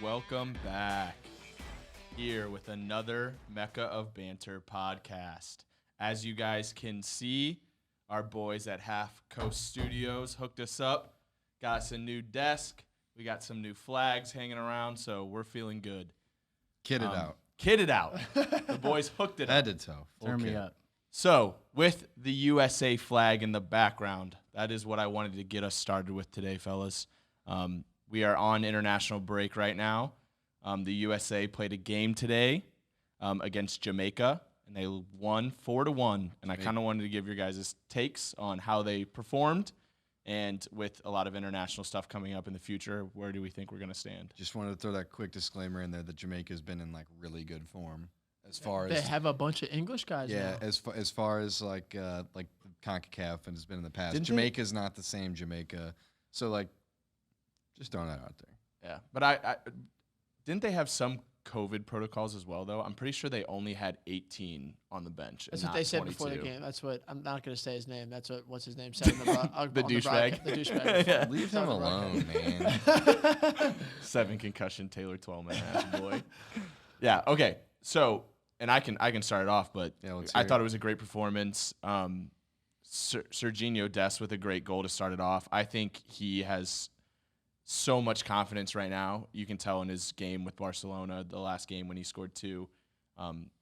welcome back here with another Mecca of Banter podcast. As you guys can see, our boys at Half Coast Studios hooked us up, got us a new desk, we got some new flags hanging around, so we're feeling good. Kitted out. Kitted out. The boys hooked it up. Head to toe. Turn me up. So, with the USA flag in the background, that is what I wanted to get us started with today, fellas. We are on international break right now. The USA played a game today against Jamaica, and they won 4-1. And I kind of wanted to give your guys' takes on how they performed. And with a lot of international stuff coming up in the future, where do we think we're going to stand? Just wanted to throw that quick disclaimer in there that Jamaica's been in like really good form as far They as have a bunch of English guys now. as far as like CONCACAF and has been in the past. Didn't Jamaica's not the same Jamaica, so like just throwing that out there. Yeah, but I didn't they have some COVID protocols as well, though? I'm pretty sure they only had 18 on the bench. That's and what not they said 22. before the game. That's what I'm not going to say his name. That's what's his name said. The douchebag. The douchebag. Yeah. Leave him alone, man. 7 concussion Taylor Twellman ass boy. Yeah. Okay. So, and I can start it off, but Yeah, let's I hear thought it. it was a great performance. Serginho Dest with a great goal to start it off. I think he has so much confidence right now. You can tell in his game with Barcelona, the last game when he scored 2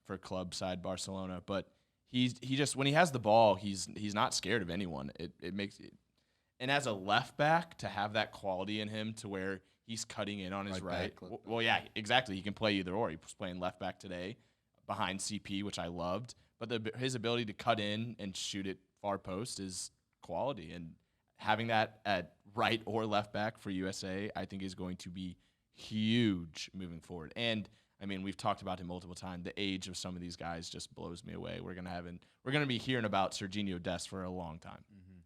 for club side Barcelona. But he just, when he has the ball, he's not scared of anyone. It makes it, and as a left back to have that quality in him to where he's cutting in on his right. Well, yeah, exactly. He can play either or. He was playing left back today behind CP, which I loved. But his ability to cut in and shoot it far post is quality, and having that at right or left back for USA, I think is going to be huge moving forward. And I mean, we've talked about him multiple times. The age of some of these guys just blows me away. We're gonna be hearing about Serginho Dest for a long time. Mm-hmm.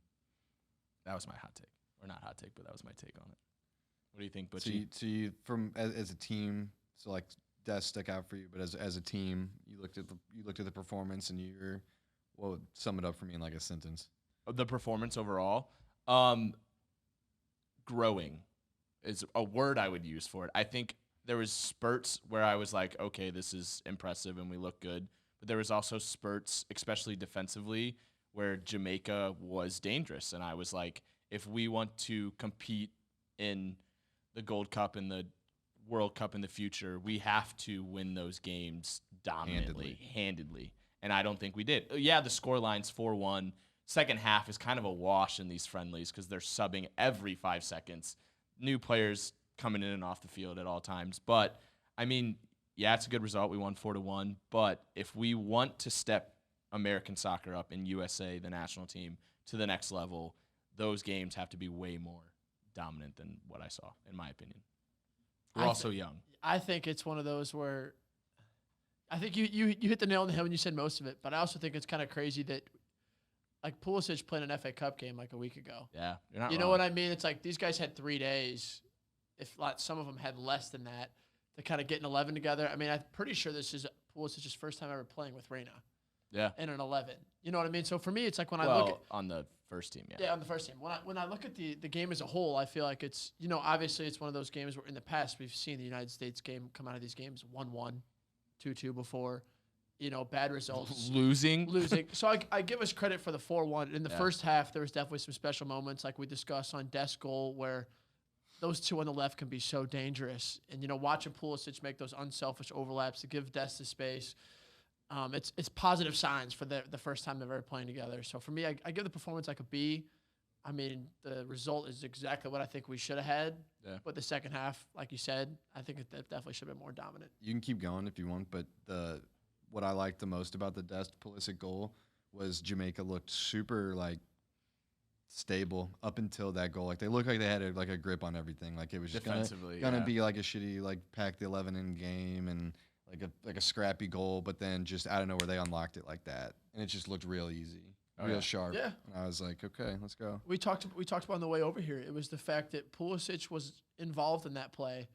That was my hot take, or not hot take, but that was my take on it. What do you think, Butchie? So you from as a team, so like Dest stuck out for you, but as a team, you looked at the performance and what would sum it up for me in like a sentence? The performance overall, growing is a word I would use for it. I think there was spurts where I was like, okay, this is impressive and we look good. But there was also spurts, especially defensively, where Jamaica was dangerous. And I was like, if we want to compete in the Gold Cup and the World Cup in the future, we have to win those games dominantly, handedly. And I don't think we did. Yeah, the scoreline's 4-1. Second half is kind of a wash in these friendlies because they're subbing every 5 seconds. New players coming in and off the field at all times. But, I mean, yeah, it's a good result. We won 4-1. But if we want to step American soccer up in USA, the national team, to the next level, those games have to be way more dominant than what I saw, in my opinion. We're also young. I think it's one of those where I think you hit the nail on the head when you said most of it, but I also think it's kind of crazy that like Pulisic played an FA Cup game like a week ago. Yeah, you're not You wrong. know what I mean? It's like these guys had 3 days, if not, some of them had less than that, to kind of get an 11 together. I mean, I'm pretty sure this is Pulisic's first time ever playing with Reina. Yeah. In an 11. You know what I mean? So for me, it's like when I Well, look at on the first team, yeah. Yeah, on the first team. When I look at the game as a whole, I feel like it's, obviously it's one of those games where in the past we've seen the United States game come out of these games 1-1, 2-2 before, bad results. Losing. So I give us credit for the 4-1. In the first half, there was definitely some special moments like we discussed on Dest's goal where those two on the left can be so dangerous. And, watching Pulisic make those unselfish overlaps to give Dest the space, it's positive signs for the first time they're ever playing together. So for me, I give the performance like a B. I mean, the result is exactly what I think we should have had. Yeah. But the second half, like you said, I think it definitely should have been more dominant. You can keep going if you want, but what I liked the most about the Dest Pulisic goal was Jamaica looked super like stable up until that goal. Like they looked like they had a grip on everything. Like it was just Defensively, gonna yeah. be like a shitty like pack the 11 in game and like a scrappy goal, but then just out of nowhere they unlocked it like that, and it just looked real easy, real sharp. Yeah. And I was like, okay, let's go. We talked about on the way over here. It was the fact that Pulisic was involved in that play.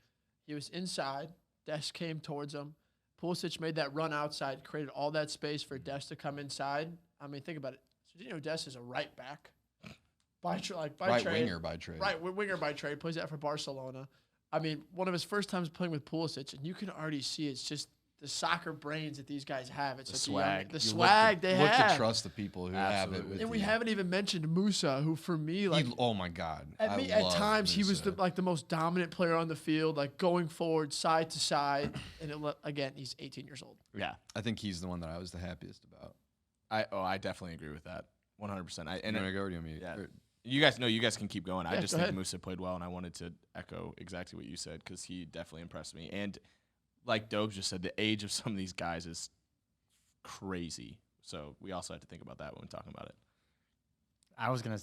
He was inside. Dest came towards him. Pulisic made that run outside, created all that space for Dest to come inside. I mean, think about it. Serginho Dest is a right back by Right trade. winger by trade. Right winger by trade. Plays that for Barcelona. I mean, one of his first times playing with Pulisic, and you can already see it's just the soccer brains that these guys have. It's The such swag. the You swag they look have. to trust the people who have it. Absolutely. With And we you. haven't even mentioned Musa, who for me, like Oh my God! at times he was the most dominant player on the field, like going forward side to side. And again, he's 18 years old. Yeah. I think he's the one that I was the happiest about. I definitely agree with that. 100%. You want to go or do you want me? Yeah. Or- You guys can keep going. I Yeah, just go think ahead. Musa played well, and I wanted to echo exactly what you said because he definitely impressed me. And like Dobes just said, the age of some of these guys is crazy. So we also have to think about that when we're talking about it. I was gonna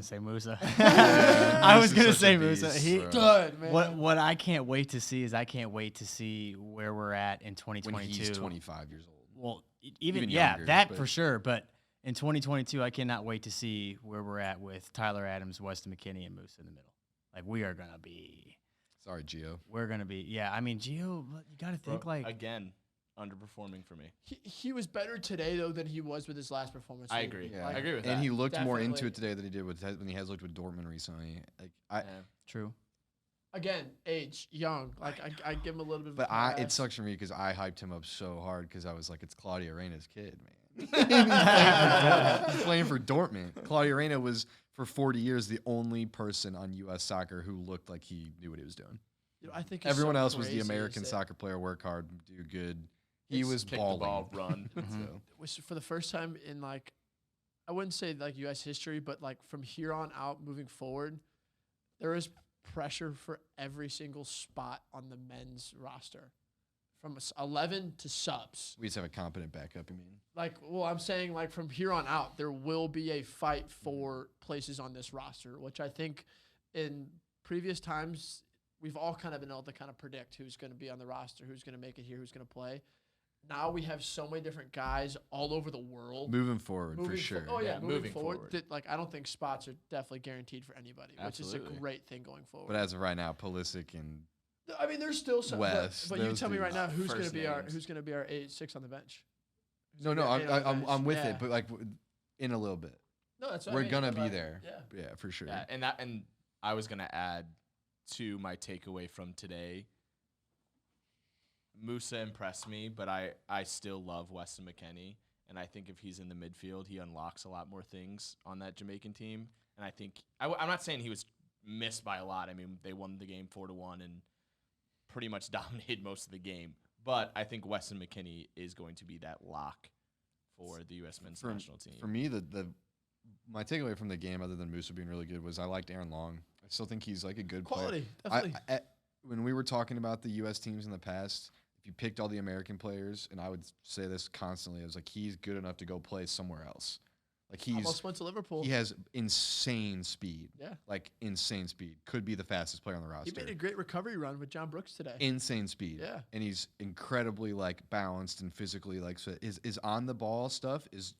say Musa. Yeah, I was Musa's gonna such a say Musa. beast, He, bro. Good, man. what I can't wait to see is I can't wait to see where we're at in when 2022. he's 25 years old. Well, even younger, yeah, that but- for sure. But in 2022, I cannot wait to see where we're at with Tyler Adams, Weston McKennie, and Musa in the middle. Like we are gonna be. Sorry, Gio. We're gonna be. Yeah, I mean, Gio, you got to think like. Again, underperforming for me. He was better today though than he was with his last performance. I agree. Yeah. I agree with And that. he looked more into Definitely. it today than he did when he has looked with Dortmund recently. Like Yeah. True. Again, age, young. Like I give him a little bit. But of a it pass. sucks for me because I hyped him up so hard because I was like, it's Claudio Reyna's kid, man. He's playing for Dortmund. Claudio Reyna was for 40 years the only person on U.S. soccer who looked like he knew what he was doing. You know, I think it's Everyone so else was the crazy American is that soccer player, work hard, do good. He It's was Kick balling. the ball, run. So, was for the first time in like, I wouldn't say like U.S. history, but like from here on out, moving forward, there is pressure for every single spot on the men's roster, from 11 to subs. we just have a competent backup, you mean? Like, well, I'm saying like from here on out, there will be a fight for places on this roster, which I think in previous times we've all kind of been able to kind of predict who's going to be on the roster, who's going to make it here, who's going to play. Now we have so many different guys all over the world. Moving forward, for Moving sure. oh yeah, Yeah, moving moving forward. forward. That, like I don't think spots are definitely guaranteed for anybody, which is a Absolutely. great thing going forward. But as of right now, Pulisic and I mean, there's still some. Wes, but you those tell me right dudes. now who's going to First be our names. 8-6 on the bench. Who's no, gonna no, be our 8 on the I'm bench? with Yeah. it, but like in a little bit, No, that's what I we're mean, gonna be but, there. Yeah. Yeah, for sure. Yeah, and I was gonna add to my takeaway from today. Musa impressed me, but I still love Weston McKennie, and I think if he's in the midfield, he unlocks a lot more things on that Jamaican team. And I think I'm not saying he was missed by a lot. I mean, they won the game 4-1 and pretty much dominated most of the game. But I think Weston McKennie is going to be that lock for the U.S. men's national team. For me, my takeaway from the game, other than Musa being really good, was I liked Aaron Long. I still think he's like a good Quality, player. definitely. When we were talking about the U.S. teams in the past, if you picked all the American players, and I would say this constantly, I was like, he's good enough to go play somewhere else. Like Almost went to Liverpool. he has insane speed. Yeah. Like insane speed. Could be the fastest player on the He roster. made a great recovery run with John Brooks today. Insane speed. Yeah. And he's incredibly like balanced and physically like so his on the ball stuff is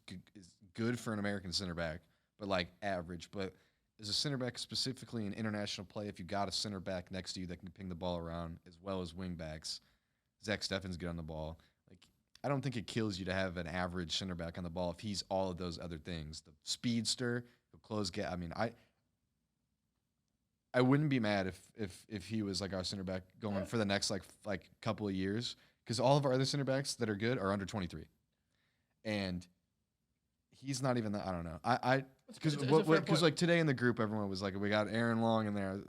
good for an American center back, but like average. But as a center back, specifically in international play, if you got a center back next to you that can ping the ball around as well as wing backs, Zach Steffen's good on the ball. Like I don't think it kills you to have an average center back on the ball if he's all of those other things. The speedster, the close gap. I mean, I wouldn't be mad if he was like our center back going for the next like couple of years, because all of our other center backs that are good are under 23, and he's not even that. I don't know. It's a fair Because point. like today in the group, everyone was like, we got Aaron Long in there.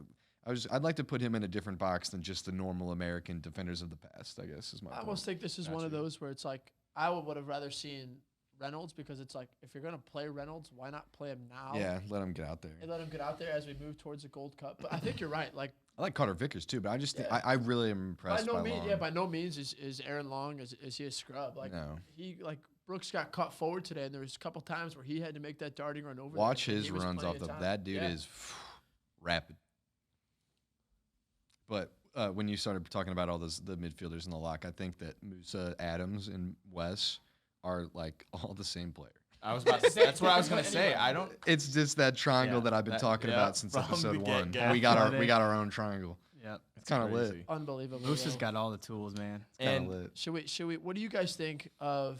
I'd like to put him in a different box than just the normal American defenders of the past, I guess is my I point. almost think this is one of Gotcha. those where it's like I would have rather seen Reynolds, because it's like if you're gonna play Reynolds, why not play him now? Yeah, let him get out there. And let him get out there as we move towards the Gold Cup. But I think you're right. Like I like Carter Vickers too, but I just think Yeah. I really am impressed by Long. by no means is Aaron Long is he a scrub? Like No. he like Brooks got caught forward today, and there was a couple times where he had to make that darting run over. Watch there, and his he was runs plenty off of the. time. That dude Yeah. is rapid. But when you started talking about all the midfielders in the lock, I think that Musa, Adams, and Wes are like all the same player. I was about to say, that's what I was gonna say. I don't. It's just that triangle Yeah, that I've been talking yeah, about since from episode the 1. get-go. We got our own triangle. Yep. It's kind of lit. Crazy. Unbelievable. Moose has though. got all the tools, man. It's kind And of lit. Should we? What do you guys think of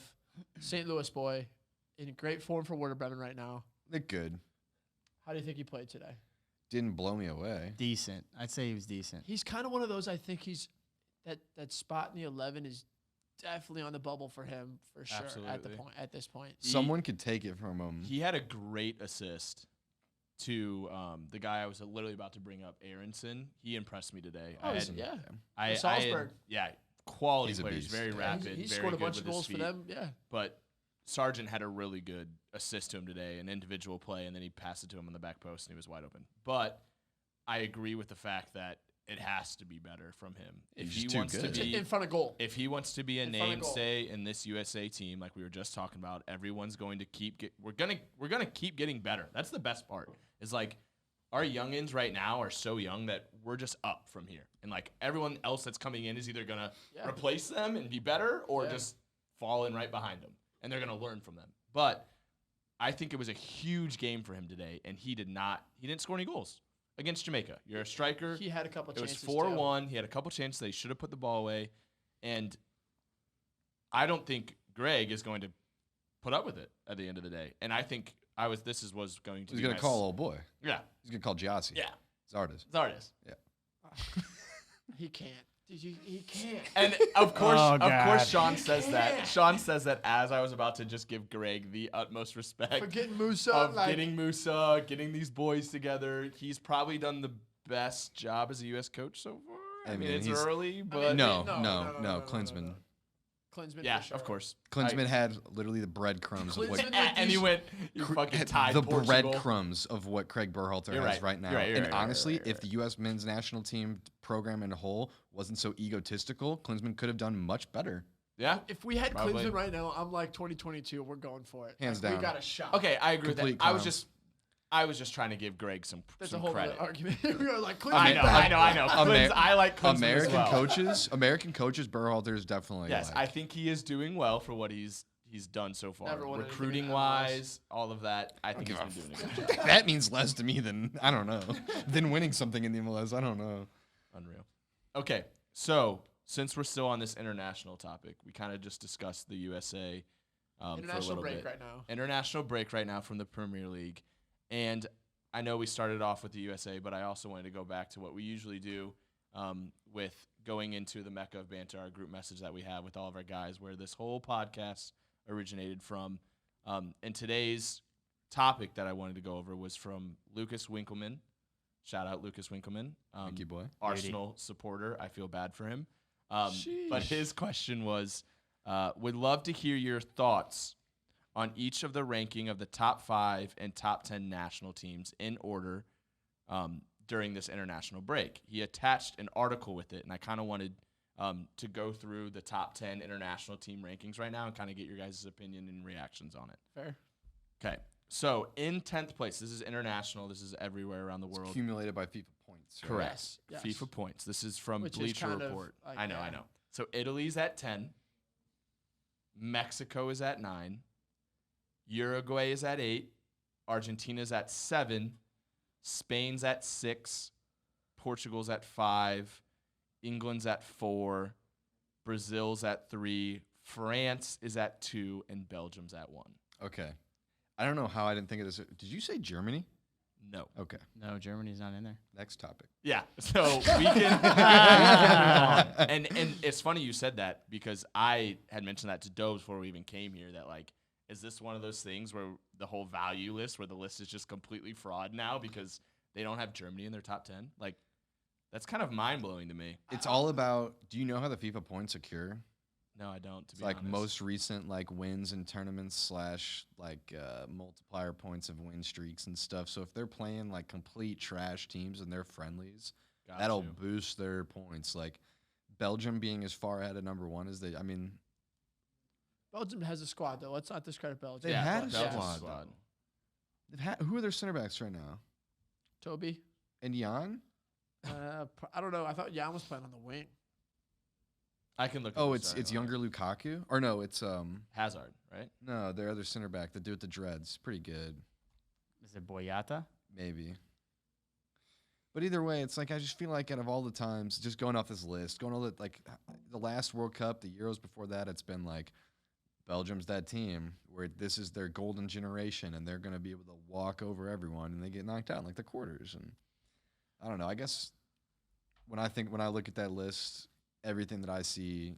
St. Louis boy in great form for Werder Bremen right now? They're good. How do you think he played today? didn't blow me away. Decent. I'd say he was decent. He's kind of one of those. I think he's that spot in the 11 is definitely on the bubble for him for sure. Absolutely. At this point, Someone could take it from him. He had a great assist to the guy I was literally about to bring up, Aronson. He impressed me today. Salzburg. Quality He's a players, beast. very Yeah, rapid, he very scored a good bunch with of goals his for feet. them. Yeah, But Sargent had a really good assist to him today, an individual play, and then he passed it to him on the back post, and he was wide open. But I agree with the fact that it has to be better from him. If He's he too wants to good. be in front of goal. if he wants to be a In front of goal. namesay in this USA team, like we were just talking about, everyone's going to we're gonna keep getting better. That's the best part. Is like our youngins right now are so young that we're just up from here, and like everyone else that's coming in is either gonna replace them and be better, or just fall in right behind them, and they're gonna learn from them. But I think it was a huge game for him today, and he didn't score any goals against Jamaica. You're a striker. He had a couple. It was chances 4-1. He had a couple chances that he should have put the ball away, and I don't think Greg is going to put up with it at the end of the day. And I think was going to. He's going to call old boy. Yeah. He's going to call Giassi. Yeah. Zardes. Zardes. He can't. He can't. And of course, God. Sean says that. Sean says that as I was about to just give Greg the utmost respect For getting Musa, of getting Musa, getting these boys together. He's probably done the best job as a U.S. coach so far. I mean, it's early, but No, Klinsmann. Klinsmann. yeah, for sure. of course. Klinsmann had literally the breadcrumbs of what Klinsmann- And he went, you fucking tied the Portugal. breadcrumbs of what Craig Berhalter You're has right. right now. You're right, you're And right, honestly, right, if the U.S. men's national team program in a whole wasn't so egotistical, Klinsmann could have done much better. Yeah. If we had Probably. Klinsmann right now, I'm like 2022. We're going for it. Hands We down. got a shot. Okay, I agree with that. Complete I was just trying to give Greg some There's some a whole credit. other argument. We were like, I know. I like Klinsmann American as well. American coaches, Berhalter is definitely. Yes, like, I think he is doing well for what he's done so far. Never won anything in Recruiting MLS. wise, all of that. I think he's been doing a good job. that means less to me than I don't know than winning something in the MLS. I don't know. Unreal. Okay, so since we're still on this international topic, we kind of just discussed the USA for a international little break bit. right now. International break right now from the Premier League. And I know we started off with the USA, but I also wanted to go back to what we usually do with going into the Mecca of Banter, our group message that we have with all of our guys, where this whole podcast originated from. And today's topic that I wanted to go over was from Lucas Winkleman. Shout out Lucas Winkleman. Thank you, boy. Arsenal supporter. I feel bad for him. But his question was, would love to hear your thoughts on each of the ranking of the top 5 and top 10 national teams in order during this international break. He attached an article with it, and I kind of wanted to go through the top 10 international team rankings right now and kind of get your guys' opinion and reactions on it. Fair. Okay. So in 10th place, this is international. This is everywhere around the world. Accumulated by FIFA points. right? Correct. Yes. FIFA points. This is from Which is Bleacher kind of Report. like, I know. So Italy's at 10. Mexico is at 9. Uruguay is at 8. Argentina's at 7. Spain's at 6. Portugal's at 5. England's at 4. Brazil's at 3. France is at 2. And Belgium's at 1. Okay. I don't know how I didn't think of this. Did you say Germany? No. Okay. No, Germany's not in there. Next topic. Yeah, so we can move on. And it's funny you said that because I had mentioned that to Doe before we even came here that, like, is this one of those things where the whole value list, where the list is just completely fraud now because they don't have Germany in their top 10? Like, that's kind of mind-blowing to me. It's all about, do you know how the FIFA points occur? No, I don't, to It's be like honest. most recent like wins in tournaments / like multiplier points of win streaks and stuff. So if they're playing like complete trash teams and they're friendlies, Got that'll you. boost their points. Like Belgium being as far ahead of number 1 as they, I mean, Belgium has a squad though. Let's not discredit Belgium. They had a Belgium's squad, who are their center backs right now? Toby. And Jan? I don't know. I thought Jan was playing on the wing. I can look. Oh, at it's younger Lukaku? Or no, it's Hazard, right? no, their other center back, the dude with the dreads. Pretty good. Is it Boyata? Maybe. But either way, it's like I just feel like out of all the times, just going off this list, going all the like the last World Cup, the Euros before that, it's been like Belgium's that team where this is their golden generation and they're going to be able to walk over everyone and they get knocked out in like the quarters. And I don't know. I guess when I look at that list, everything that I see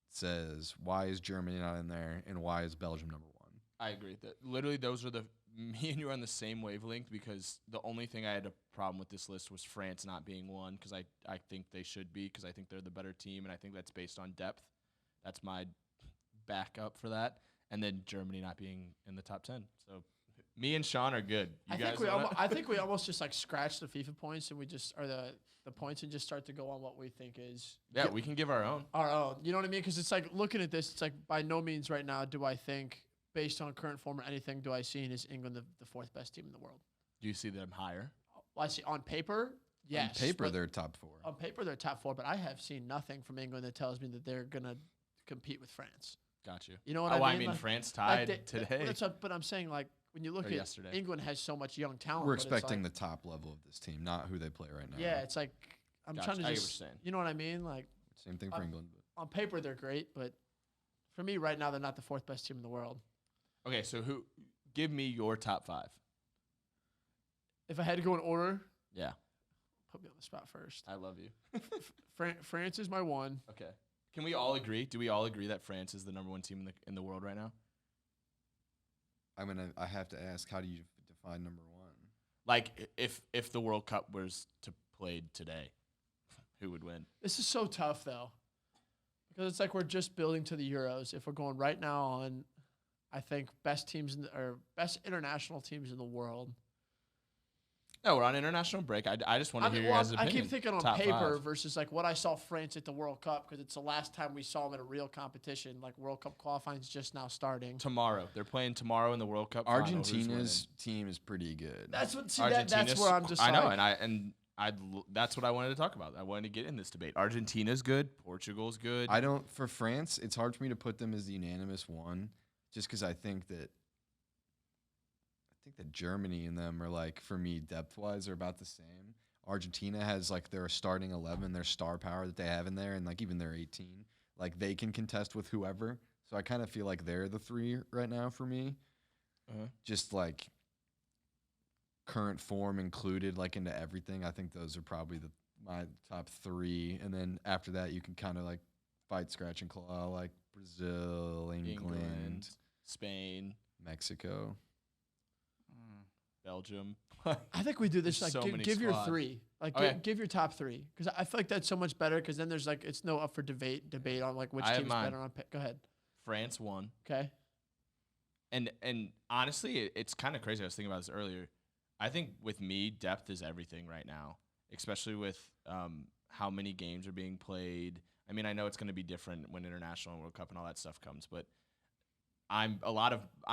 says why is Germany not in there and why is Belgium number 1? I agree. That literally those are me and you are on the same wavelength because the only thing I had a problem with this list was France not being one because I think they should be because I think they're the better team and I think that's based on depth. That's my backup for that. And then Germany not being in the top 10. So me and Sean are good. I think we almost just like scratch the FIFA points and we just are the points and just start to go on what we think is. Yeah, we can give our own. Our own. You know what I mean? Because it's like looking at this, it's like by no means right now do I think, based on current form or anything, do I see is England the 4th best team in the world. Do you see them higher? Well, I see on paper, yes. On paper, they're top 4. On paper, they're top 4, but I have seen nothing from England that tells me that they're going to compete with France. Got you. You know what I mean? I mean, like, France tied today. But I'm saying, like, when you look at yesterday. England has so much young talent. We're expecting the top level of this team, not who they play right now. Yeah, it's like I'm trying to I get just, what you're saying. you know what I mean? Like same thing for England. But. On paper, they're great, but for me right now, they're not the 4th best team in the world. Okay, so give me your top 5. If I had to go in order, yeah, put me on the spot first. I love you. France is my 1. Okay. Can we all agree? Do we all agree that France is the number 1 team in the world right now? I have to ask, how do you define number 1? Like, if the World Cup was to played today, who would win? This is so tough though, because it's like we're just building to the Euros. If we're going right now on, I think best international teams in the world. No, we're on international break. I just want to hear your guys' opinion. I keep thinking on top paper 5. versus like what I saw France at the World Cup because it's the last time we saw them in a real competition. Like World Cup qualifying's just now starting. Tomorrow. They're playing tomorrow in the World Cup final. Argentina's team is pretty good. That's where I'm just I know, that's what I wanted to talk about. I wanted to get in this debate. Argentina's good. Portugal's good. For France, it's hard for me to put them as the unanimous one just because I think that Germany and them are like, for me, depth-wise, are about the same. Argentina has like their starting 11, their star power that they have in there, and like even their 18, like they can contest with whoever. So I kind of feel like they're the 3 right now for me. Just like current form included, like into everything. I think those are probably my top 3, and then after that, you can kind of like fight, scratch, and claw, like Brazil, England, Spain, Mexico. Belgium. I think we do this. Like, so give your 3. Like, Okay. give your top 3 because I feel like that's so much better. Because then there's like it's no up for debate on like which team's better on. Go ahead. France 1. Okay. And honestly, it's kind of crazy. I was thinking about this earlier. I think with me, depth is everything right now, especially with how many games are being played. I mean, I know it's going to be different when International and World Cup and all that stuff comes, but I'm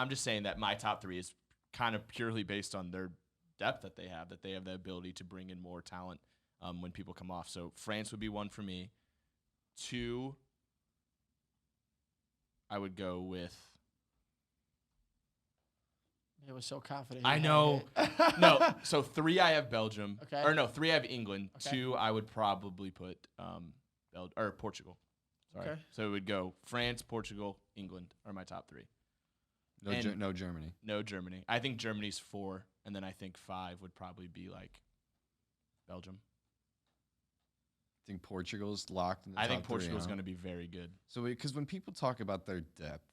just saying that my top 3 is kind of purely based on their depth that they have the ability to bring in more talent when people come off. So France would be 1 for me. 2, I would go with. It was so confident. I know. No, so 3 I have Belgium. Okay. Or no, 3 I have England. Okay. 2 I would probably put Portugal. Sorry. Okay. So it would go France, Portugal, England are my top 3. No Germany. No Germany. I think Germany's 4, and then I think 5 would probably be like Belgium. I think Portugal's locked in the I top think Portugal's 3, going to be very good. So because when people talk about their depth,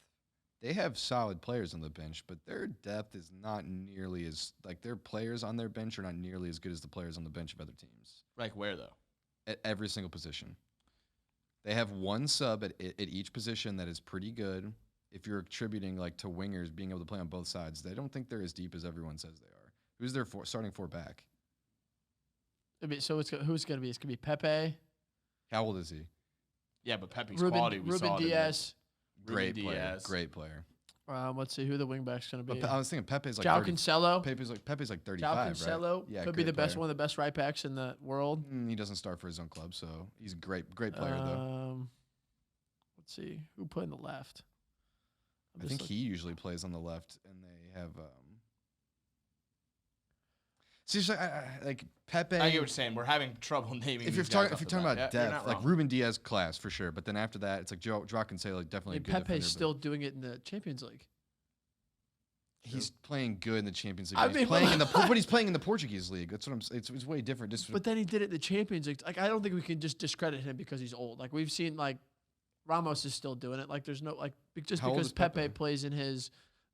they have solid players on the bench, but their depth is not nearly as like their players on their bench are not nearly as good as the players on the bench of other teams. Like where though? At every single position. They have 1 sub at each position that is pretty good. If you're attributing like to wingers being able to play on both sides, they don't think they're as deep as everyone says they are. Who's their starting 4 back? I mean, so who's going to be? It's going to be Pepe. How old is he? Yeah, but Pepe's quality. Ruben Diaz. Great player. Let's see who the wingback's going to be. But I was thinking Pepe's like João Cancelo. Pepe's like 35, João right? Cancelo could be the best, one of the best right backs in the world. He doesn't start for his own club, so he's a great player though. Let's see who put in the left. I think he usually plays on the left, and they have. So it's like Pepe. I get what you're saying. We're having trouble naming. If you're talking about depth, like Ruben Diaz class for sure, but then after that, it's like João Cancelo definitely. Pepe's still doing it in the Champions League. He's playing good in the Champions League. I He's mean, playing but he's playing in the Portuguese league. That's what I'm saying. It's way different. But then he did it in the Champions League. Like I don't think we can just discredit him because he's old. Like we've seen, like Ramos is still doing it. Like there's no like just How old because is Pepe Pepe? plays in his.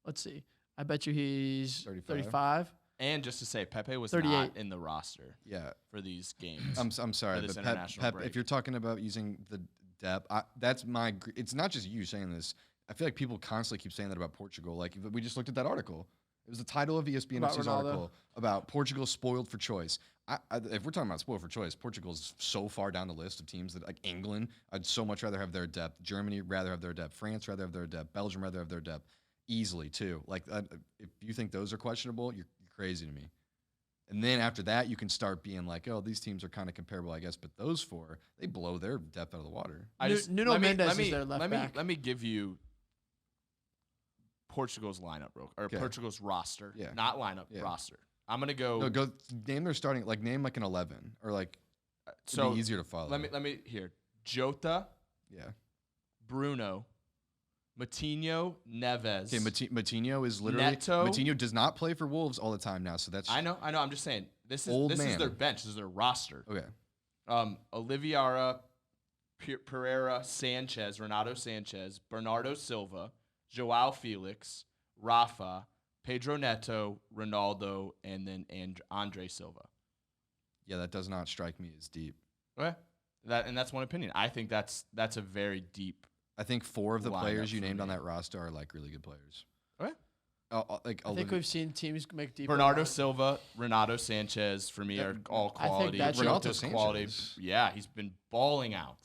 Let's see. I bet you he's 35. 35. And just to say, Pepe was 38. not in the roster yeah. for these games. I'm sorry, this but international break. if you're talking about using the depth, that's my. It's not just you saying this. I feel like people constantly keep saying that about Portugal. Like we just looked at that article. It was the title of ESPN About FC's Ronaldo. article about Portugal spoiled for choice. If we're talking about spoiled for choice, Portugal's so far down the list of teams that like England, I'd so much rather have their depth. Germany rather have their depth. France rather have their depth. Belgium rather have their depth. Easily too. Like if you think those are questionable, you're crazy to me. And then after that, you can start being like, oh, these teams are kind of comparable, I guess. But those four, they blow their depth out of the water. Nuno Mendes is their left back. Let me give you Portugal's lineup, Portugal's roster. Yeah. Not lineup, Yeah. roster. I'm gonna go. No, go name their starting, like name like an 11 or like so it'd be easier to follow. let me here. Jota, Yeah. Bruno, Matinho, Neves. Okay, Matinho is literally Neto. Matinho does not play for Wolves all the time now, so that's I know. I'm just saying this is Old is man. their bench. This is their roster. okay. Oliveira, Pereira, Sanchez, Renato Sanchez, Bernardo Silva, Joao Felix, Rafa, Pedro Neto, Ronaldo, and then Andre Silva. Yeah, that does not strike me as deep. Okay. That's one opinion. I think that's a very deep. I think 4 of the Lineup players you for named on me. that roster are like really good players. Okay. Like I think we've seen teams make deep. Bernardo Silva, Renato Sanchez for me are all I think quality. that's- Renato Jota's quality. Sanchez. Yeah, he's been balling out.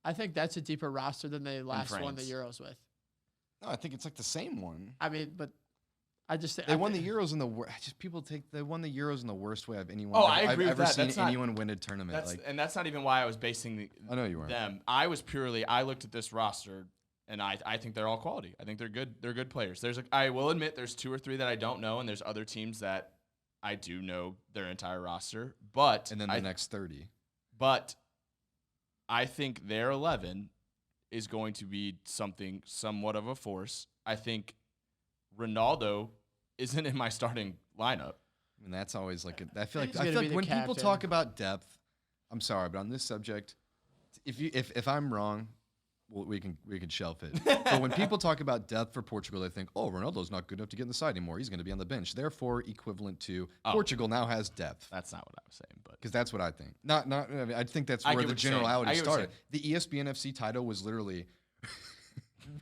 I think that's a deeper roster than they last won the France. Euros with. No, I think it's like the same one. I mean, but I just think They won the Euros in the they won the Euros in the worst way I've anyone. Oh, I agree I've with ever that. seen That's not- anyone win a tournament. That's not even why I was basing I know you weren't. them. I looked at this roster and I think they're all quality. I think they're good. They're good players. I will admit there's 2 or 3 that I don't know, and there's other teams that I do know their entire roster. But And then the next 30. But I think their 11 is going to be something somewhat of a force. I think Ronaldo isn't in my starting lineup. I mean, that's always like I feel like He's gonna be the when people captain. talk about depth, I'm sorry, but on this subject, if I'm wrong, well, we can shelf it. But when people talk about depth for Portugal, they think, oh, Ronaldo's not good enough to get in the side anymore. He's going to be on the bench. Therefore, equivalent to Portugal now has depth. That's not what I was saying, but Because that's what I think. I mean, I think that's I where get the what you're saying. generality I get what you're started. The E ESPN FC title was literally,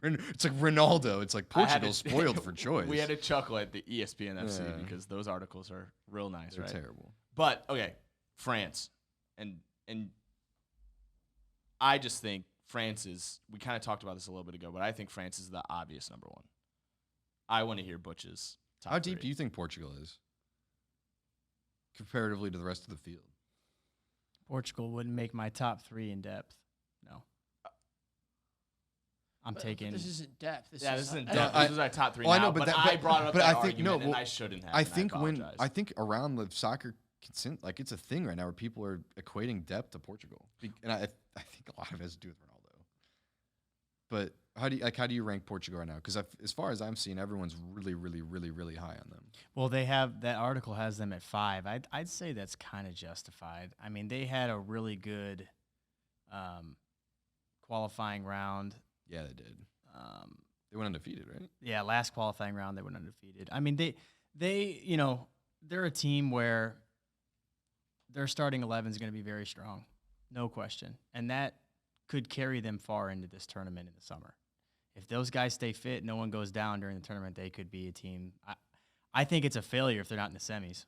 it's like Ronaldo. It's like Portugal spoiled for choice. We had a chuckle at the E ESPN FC Yeah. because those articles are real nice, They're right? terrible. But okay, France, and I just think France is. We kind of talked about this a little bit ago, but I think France is the obvious number 1. I want to hear Butch's top How deep 3. do you think Portugal is comparatively to the rest of the field? Portugal wouldn't make my top 3 in depth. No. I'm But taking. this isn't depth. Yeah, this isn't I- depth. I- This is our top 3 Well, I now. know, but I that- brought up but that I think- no, argument, and well, I shouldn't have. I and think apologize. I think around the soccer consent, like it's a thing right now where people are equating depth to Portugal, and I think a lot of it has to do with Ronaldo. But how do you rank Portugal right now? Because as far as I'm seeing, everyone's really, really, really, really high on them. Well, they have that article has them at 5. I'd say that's kind of justified. I mean, they had a really good qualifying round. Yeah, they did. They went undefeated, right? Yeah, last qualifying round they went undefeated. I mean, they you know, they're a team where their starting 11 is going to be very strong, no question, and that could carry them far into this tournament in the summer. If those guys stay fit, no one goes down during the tournament, they could be a team. I think it's a failure if they're not in the semis.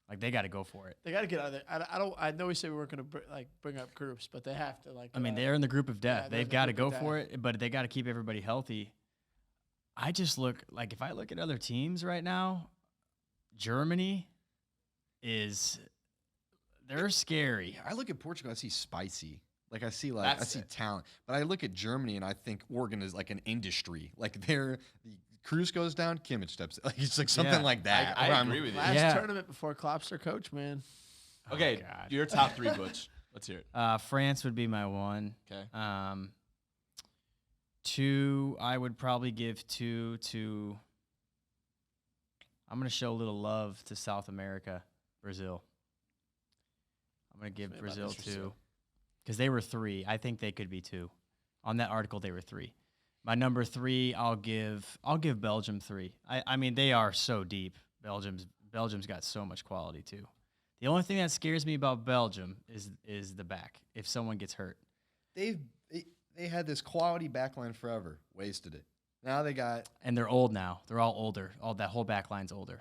Like, they got to go for it. They got to get out of there. I know we said we weren't going to bring up groups, but they have to I mean, they're in the group of death. yeah, they're in They've the got to group go of for it, but they got to keep everybody healthy. I just look like if I look at other teams right now, Germany they're scary. I look at Portugal, I see spicy. Like I see That's it. talent, but I look at Germany and I think Oregon is like an industry. Like the Cruz goes down, Kimmich steps. Like it's like something Yeah. like that. I where I'm- agree with you. last Yeah. tournament before Klopp's their coach, man. Okay, Oh, God. your top 3, Butch. Let's hear it. France would be my 1. Okay. 2, I would probably give 2 to I'm going to show a little love to South America, Brazil. I'm going to give Brazil 2 because they were 3. I think they could be 2. On that article, they were 3. My number 3, I'll give Belgium 3. I mean, they are so deep. Belgium's got so much quality too. The only thing that scares me about Belgium is the back. If someone gets hurt, They had this quality backline forever, wasted it. Now they got. and they're old now. They're all older. That whole back line's older.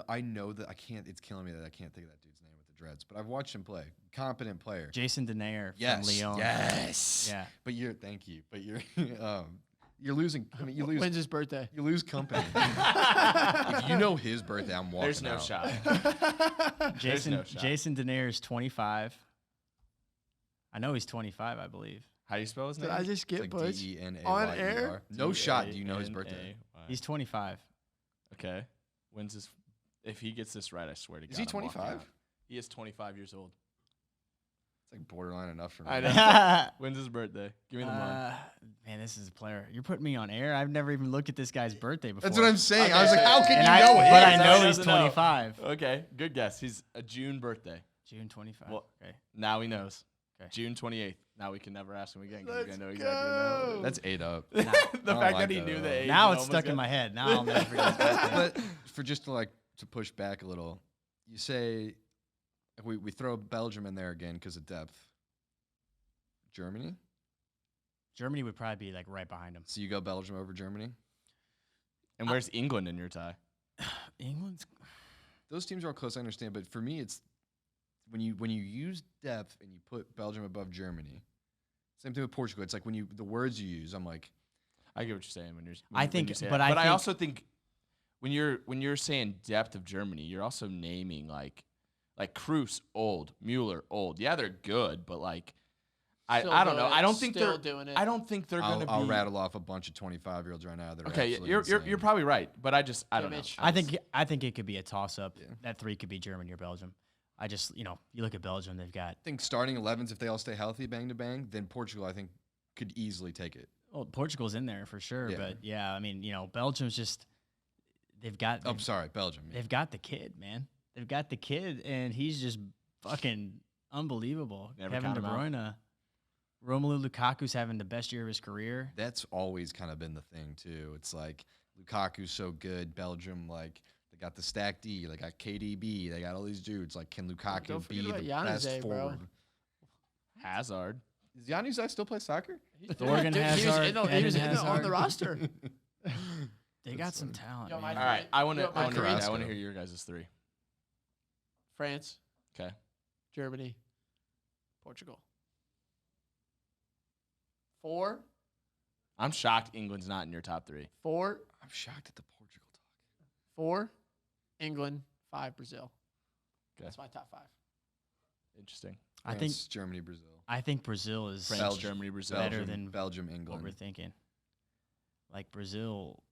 I know that I can't. It's killing me that I can't think of that dude's name with the dreads. But I've watched him play. Competent player. Jason Denayer Yes. from Lyon. Yes. Yeah. But thank you. But you're losing. I mean, you lose. When's his birthday? You lose company. If you know his birthday, I'm walking There's no out. shot. Jason no shot. Jason Denayer is 25. I know he's 25, I believe. How do you spell his Did name? I just get It's Butch like DENAYER. on air? No shot. Do you know his birthday? He's 25. Okay. When's his? If he gets this right, I swear to God. Is he I'm walking 25? out. He is 25 years old. It's like borderline enough for me. I know. When's his birthday? Give me the month. Man, this is a player. You're putting me on air. I've never even looked at this guy's birthday before. That's what I'm saying. I Okay. was like, how can And you know him? but I his? know He he's doesn't know. 25. Okay, good guess. He's a June birthday. June 25. Well, okay. Now he knows. Okay. June 28th. Now we can never ask him again because we're Let's going to know exactly when go. That's 8 up. the I fact don't like that he that knew at the all. age. Now and it's almost stuck in got- my head. Now I'll never forget his birthday. But for just to push back a little, you say we throw Belgium in there again because of depth. Germany? Germany would probably be like right behind him. So you go Belgium over Germany? And where's England in your tie? England's Those teams are all close, I understand, but for me, it's when you use depth and you put Belgium above Germany. Same thing with Portugal. It's like the words you use, I'm like, I get what you're saying when you're. I when think- you say but that. I but I think- also think when you're saying depth of Germany, you're also naming like Kroos old, Mueller old. Yeah, they're good, but like I Still don't know. doing I it, don't think still they're doing it. I don't think they're going to be. I'll rattle off a bunch of 25-year-olds right now that are Okay, absolutely you're insane. probably right, but I don't know. Mitch. I think it could be a toss up. Yeah. That 3 could be Germany or Belgium. I just, you look at Belgium, they've got I think starting 11s, if they all stay healthy, bang to bang, then Portugal, I think, could easily take it. Portugal's in there for sure, Yeah. but yeah, I mean, Belgium's just they've got I'm sorry, Belgium. Yeah. they've got the kid, man. They've got the kid and he's just fucking unbelievable. Never Kevin count De him out. Bruyne. Romelu Lukaku's having the best year of his career. That's always kind of been the thing, too. It's like Lukaku's so good. Belgium, like, they got the stack D. They got KDB. They got all these dudes. Like, can Lukaku Don't be forget the about best Januzaj, bro. forward? Hazard. Does Januzaj still play soccer? Thorgan Dude, he was Hazard, in the- he Eden was on Hazard. the roster. They got some talent. Yo, man. my- All right, I want Yo, to my Carrasco. hear your guys' 3. France, Okay. Germany, Portugal. 4, I'm shocked England's not in your top 3. 4, I'm shocked at the Portugal talk. 4, England, 5, Brazil. Okay. That's my top 5. Interesting. I think France, Germany, Brazil. Brazil is France, Belgium, Germany, Brazil. better Belgium, than Belgium, what England. we're thinking. Like Brazil,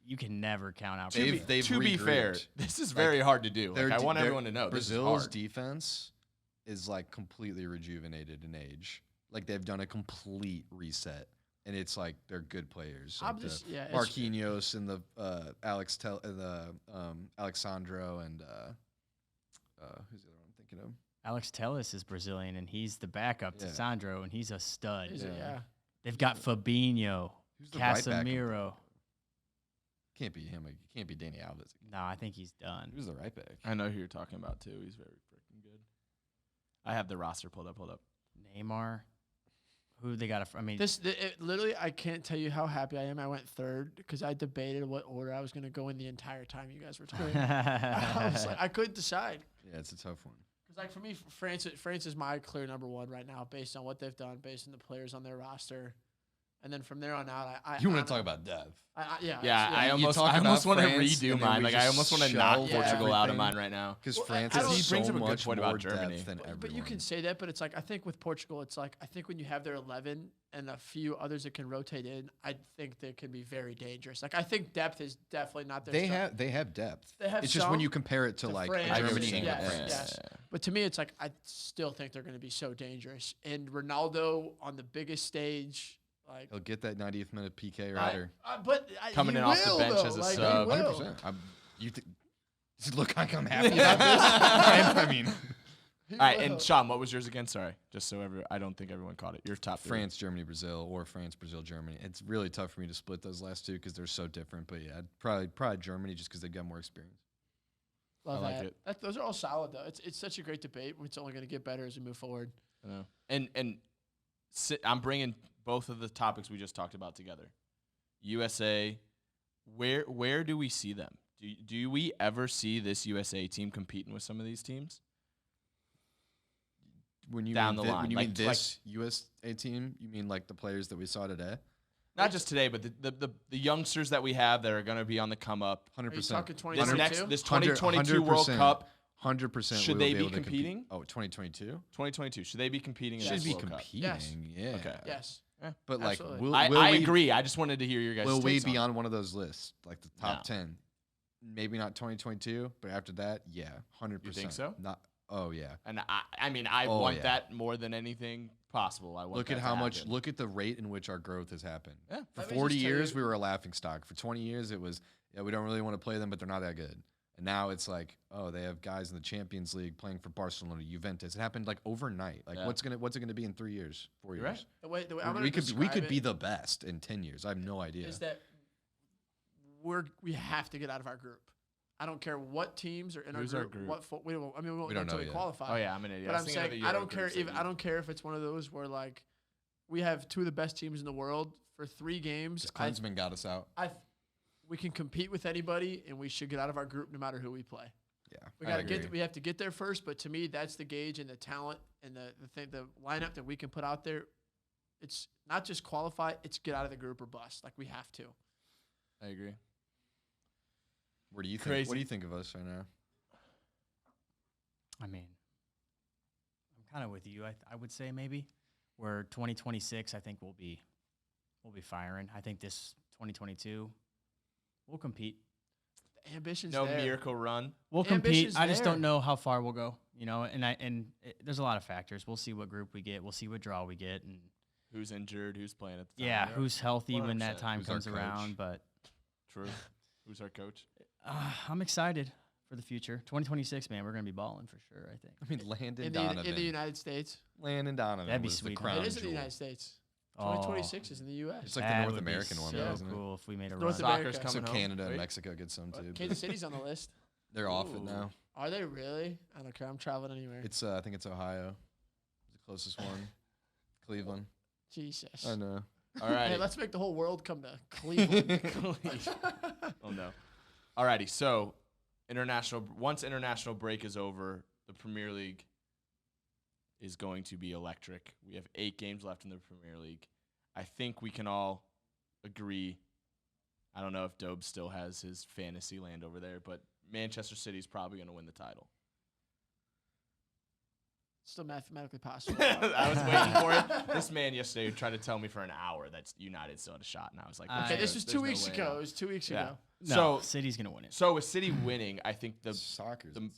you can never count out. They've- Brazil. they've to be fair, regrouped. this is very hard to do. Their Like, I de- want their- everyone to know Brazil's this is hard. defense is like completely rejuvenated in age. Like they've done a complete reset, and it's like they're good players. I'm Like just- yeah, it's- Marquinhos and the Alexandro and who's the other one I'm thinking of? Alex Telles is Brazilian, and he's the backup to Yeah. Sandro, and he's a stud. Is it? Yeah. Yeah. They've got Fabinho, Who's the right back I'm Casemiro. thinking of? Can't be him. It can't be Danny Alves. No, I think he's done. Who's the right back? I know who you're talking about too. He's very freaking good. I have the roster pulled up. Hold up. Neymar. Who they got? I mean, Literally, I can't tell you how happy I am. I went 3rd because I debated what order I was going to go in the entire time you guys were talking. I was like, I couldn't decide. Yeah, it's a tough one. Because, like, for me, France is my clear number 1 right now based on what they've done, based on the players on their roster. And then from there on out, You want to talk about depth? Yeah, it's- I you almost talk about want to France, redo and then mine. we Like I just almost want to knock shelve Portugal out of everything. mine right now. Because Well, France I don't- has he so brings up a good much point more about Germany. depth than But everyone. you can say that, but it's like I think with Portugal, it's like I think when you have their 11 and a few others that can rotate in, I think they can be very dangerous. Like I think depth is definitely not their strength. They have depth. They have It's just when some you compare it to to like France. I get what Germany, you're England, saying. France. Yes. But to me, it's like I still think they're going to be so dangerous. And Ronaldo on the biggest stage, like He'll get that 90th minute PK or I- header. but Coming he in off the will, bench though. as a Like, he sub. will. 100%. You look like I'm happy about this. I mean, All right, and Sean, what was yours again? Sorry, just so I don't think everyone caught it. Your top three. France, Germany, Brazil, or France, Brazil, Germany. It's really tough for me to split those last two because they're so different. But yeah, probably Germany just because they've got more experience. Love I like that. it. Those are all solid though. It's such a great debate. It's only going to get better as we move forward. I know. And I'm bringing both of the topics we just talked about together. USA, where do we see them? Do we ever see this USA team competing with some of these teams? When you Down mean the line, when you like- mean this USA team, you mean like the players that we saw today? Not just today, but the youngsters that we have that are going to be on the come up. 100%. Are you talking This 2022? this 2022 World 100%. Cup, 100%. Should we will they be able to competing? compete. Oh, 2022? 2022. Should they be competing in Yes. this Should be World Cup? competing. Yes. Yeah. Okay. Yes. But like, Absolutely. will I we, agree. I just wanted to hear your guys' Will we takes be on it. on one of those lists, like the top No. 10? Maybe not 2022, but after that, yeah, 100%. You think so? Not. Oh yeah. And I mean, I Oh, want yeah. that more than anything possible. I want Look that at to how much. happen. Look at the rate in which our growth has happened. Yeah. For Let me 40 just tell years, you- we were a laughing stock. For 20 years, it was we don't really want to play them, but they're not that good. And now it's like, oh, they have guys in the Champions League playing for Barcelona, Juventus. It happened like overnight. Like, Yeah. what's it gonna be in 3 years, 4 You're years? right. The way I'm gonna We could describe be it the best in 10 years. I have no idea. is that we have to get out of our group. I don't care what teams are in Who's our our group. group? We won't We know don't until know we yet. qualify. Oh yeah, I'm an idiot. But I I'm was thinking of saying the I Euro don't care groups that if I don't care if it's one of those where like we have two of the best teams in the world for 3 games. Just Klinsmann got us out. We can compete with anybody, and we should get out of our group no matter who we play. Yeah, We I gotta agree. we have to get there first. But to me, that's the gauge and the talent and the lineup that we can put out there. It's not just qualify; it's get out of the group or bust. Like we have to. I agree. Where do you think? Crazy. What do you think of us right now? I mean, I'm kind of with you. I would say maybe where 2026, I think we'll be firing. I think this 2022, we'll compete. The ambition's No there. miracle run. We'll Ambition's compete. I just there. don't know how far we'll go. You know, there's a lot of factors. We'll see what group we get. We'll see what draw we get, and Who's injured? Who's playing at the time? yeah, who's healthy when 100%. that time Who's our comes coach? around. But True. Who's our coach? I'm excited for the future. 2026, man, we're gonna be balling for sure. I think. I mean, Landon in Donovan. the United States. Landon Donovan That'd be was sweet, the man. crown It is in the jewel. United States. Oh, 2026 is in the U.S. It's like the that North would be American one, so though, isn't it? cool if we made a North run. America. Soccer's So coming home. Canada and Wait. Mexico get some too. but Kansas City's on the list. They're off it Ooh. now. Are they really? I don't care. I'm traveling anywhere. It's I think it's Ohio, the closest one. Cleveland. Jesus. I know. All right. Hey, let's make the whole world come to Cleveland. Oh no. Alrighty, so once international break is over, the Premier League is going to be electric. We have 8 games left in the Premier League. I think we can all agree. I don't know if Dobe still has his fantasy land over there, but Manchester City is probably going to win the title. Still mathematically possible. I was waiting for it. This man yesterday tried to tell me for an hour that United still had a shot, and I was like, Okay, this was there's 2 no weeks way ago. now. It was 2 weeks Yeah. ago. No, So City's gonna win it. So with City winning, I think the Soccer's the insane.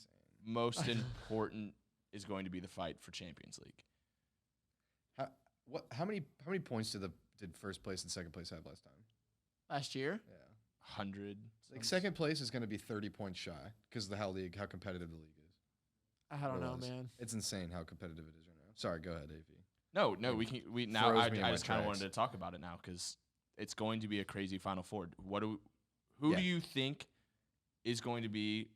most important is going to be the fight for Champions League. How many points did first place and second place have last time? Last year? Yeah. 100. Like second place is going to be 30 points shy because of how competitive the league is. I don't know, It was. man. It's insane how competitive it is right now. Sorry, go ahead, AP. No, we now. Throws I me in my just kind of tracks. wanted to talk about it now because it's going to be a crazy Final Four. Who Yeah. do you think is going to be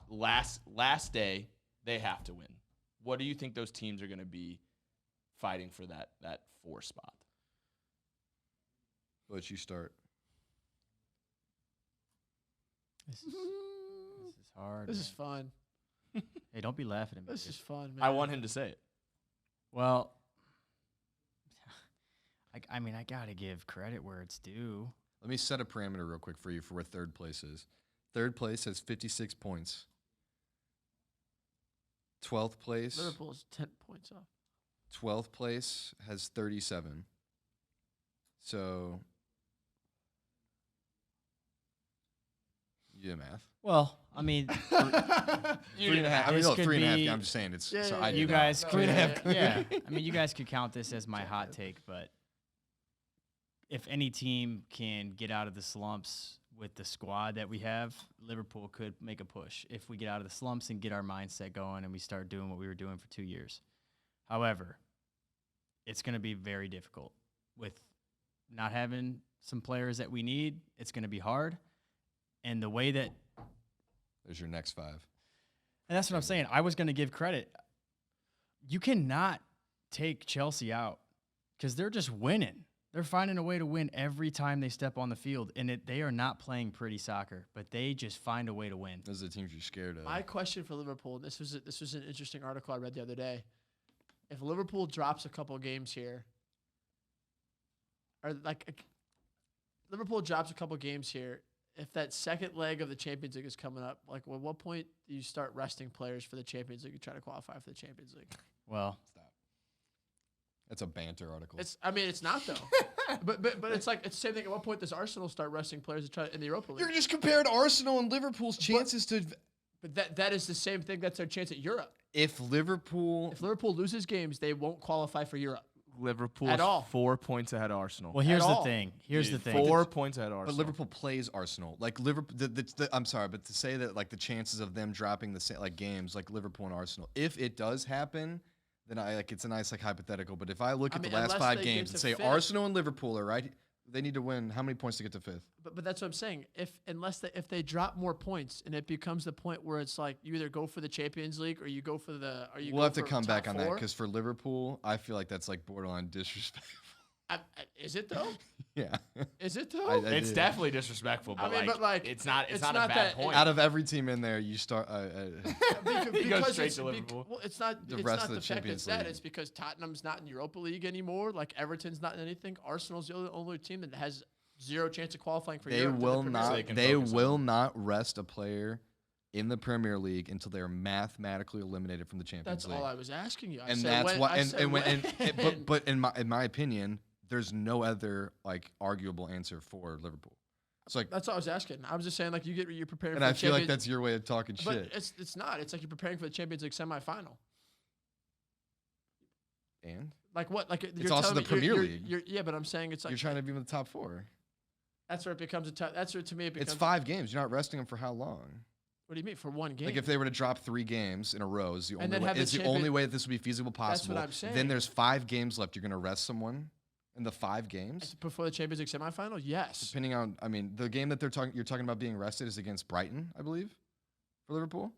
last day? They have to win. What do you think those teams are going to be fighting for that 4 spot? I'll let you start. This is hard. This is man. fun. Hey, don't be laughing at me. This dude. is fun, man. I want him to say it. Well, I mean, I gotta give credit where it's due. Let me set a parameter real quick for you for where third place is. Third place has 56 points. 12th place. Liverpool's 10 points off. 12th place has 37. So, you do math. Well, I mean, 3.5. I mean, This no, could 3.5. be- I'm just saying it's. Yeah, so yeah, I yeah. did you that. guys No, could, yeah, yeah. I mean, you guys could count this as my hot take, but if any team can get out of the slumps with the squad that we have, Liverpool could make a push if we get out of the slumps and get our mindset going and we start doing what we were doing for 2 years. However, it's going to be very difficult with not having some players that we need. It's going to be hard. And the way that There's your next 5. And that's what I'm saying. I was going to give credit. You cannot take Chelsea out because they're just winning. They're finding a way to win every time they step on the field. And they are not playing pretty soccer, but they just find a way to win. Those are the teams you're scared of. My question for Liverpool, this was an interesting article I read the other day. If Liverpool drops a couple games here, Liverpool drops a couple games here, if that second leg of the Champions League is coming up, like at what point do you start resting players for the Champions League and try to qualify for the Champions League? Well, Stop. That's a banter article. It's not though. but it's the same thing. At what point does Arsenal start resting players to try in the Europa League? You're just compared Arsenal and Liverpool's chances to. But that is the same thing. That's their chance at Europe. If Liverpool loses games, they won't qualify for Europe. Liverpool At all. 4 points ahead of Arsenal. well, here's At the all. thing. Here's the thing. 4 points ahead of Arsenal. But Liverpool plays Arsenal. Like Liverpool, I'm sorry, but to say that like the chances of them dropping the games like Liverpool and Arsenal, if it does happen, then it's a nice hypothetical. But if I look at the last unless 5 they games get and to say fifth. Arsenal and Liverpool are right, they need to win how many points to get to 5th? But that's what I'm saying. If they drop more points and it becomes the point where it's like you either go for the Champions League or you go for the We'll have to come back on that because for Liverpool, I feel like that's like borderline disrespectful. Is it though? Yeah. Is it though? I It's do. definitely disrespectful, but, it's not a bad that- point. Out of every team in there, you start. He goes straight it's to Liverpool. Well, it's not. The It's rest not of the the fact Champions it's that. League. It's because Tottenham's not in Europa League anymore. Like Everton's not in anything. Arsenal's the only team that has zero chance of qualifying for They Europe. will Premier not. League. They will not rest a player in the Premier League until they are mathematically eliminated from the Champions That's League. all I was asking you. I And said that's when- why. I said when. But in my opinion, there's no other arguable answer for Liverpool. It's like, That's all I was asking. I was just saying you're preparing. and for I the feel like Champions- that's your way of talking But shit. it's not. It's like you're preparing for the Champions League semifinal. And Like what? Like It's also the Premier League. Yeah, but I'm saying it's like you're trying to be in the top 4. that's where it becomes a tough. That's where to me it becomes. It's 5 games. You're not resting them for how long? What do you mean for one game? Like if they were to drop 3 games in a row, is the And only then way, have the is the champion- only way that this would be feasible possible. That's what I'm saying. Then there's 5 games left. You're going to rest someone in the 5 games. Before the Champions League semifinal, yes. Depending on, I mean, the game that you're talking about being rested is against Brighton, I believe, for Liverpool.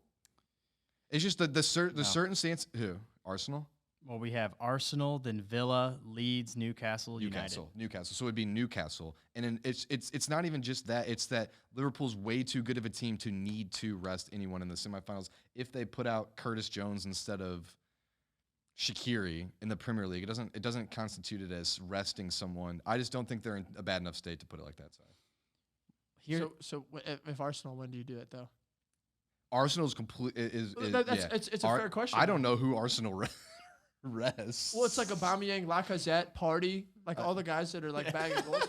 It's just the certain stance. Who? Arsenal. well, we have Arsenal, then Villa, Leeds, Newcastle, United. Newcastle. So it would be Newcastle, and then it's not even just that. It's that Liverpool's way too good of a team to need to rest anyone in the semifinals. If they put out Curtis Jones instead of Shaqiri in the Premier League, it doesn't constitute it as resting someone. I just don't think they're in a bad enough state to put it like that. Here, If Arsenal, when do you do it though? Arsenal's complete is It's a fair question. I don't know who Arsenal rests. Well, it's like Aubameyang, Lacazette, Party, like all the guys that are like bagging goals.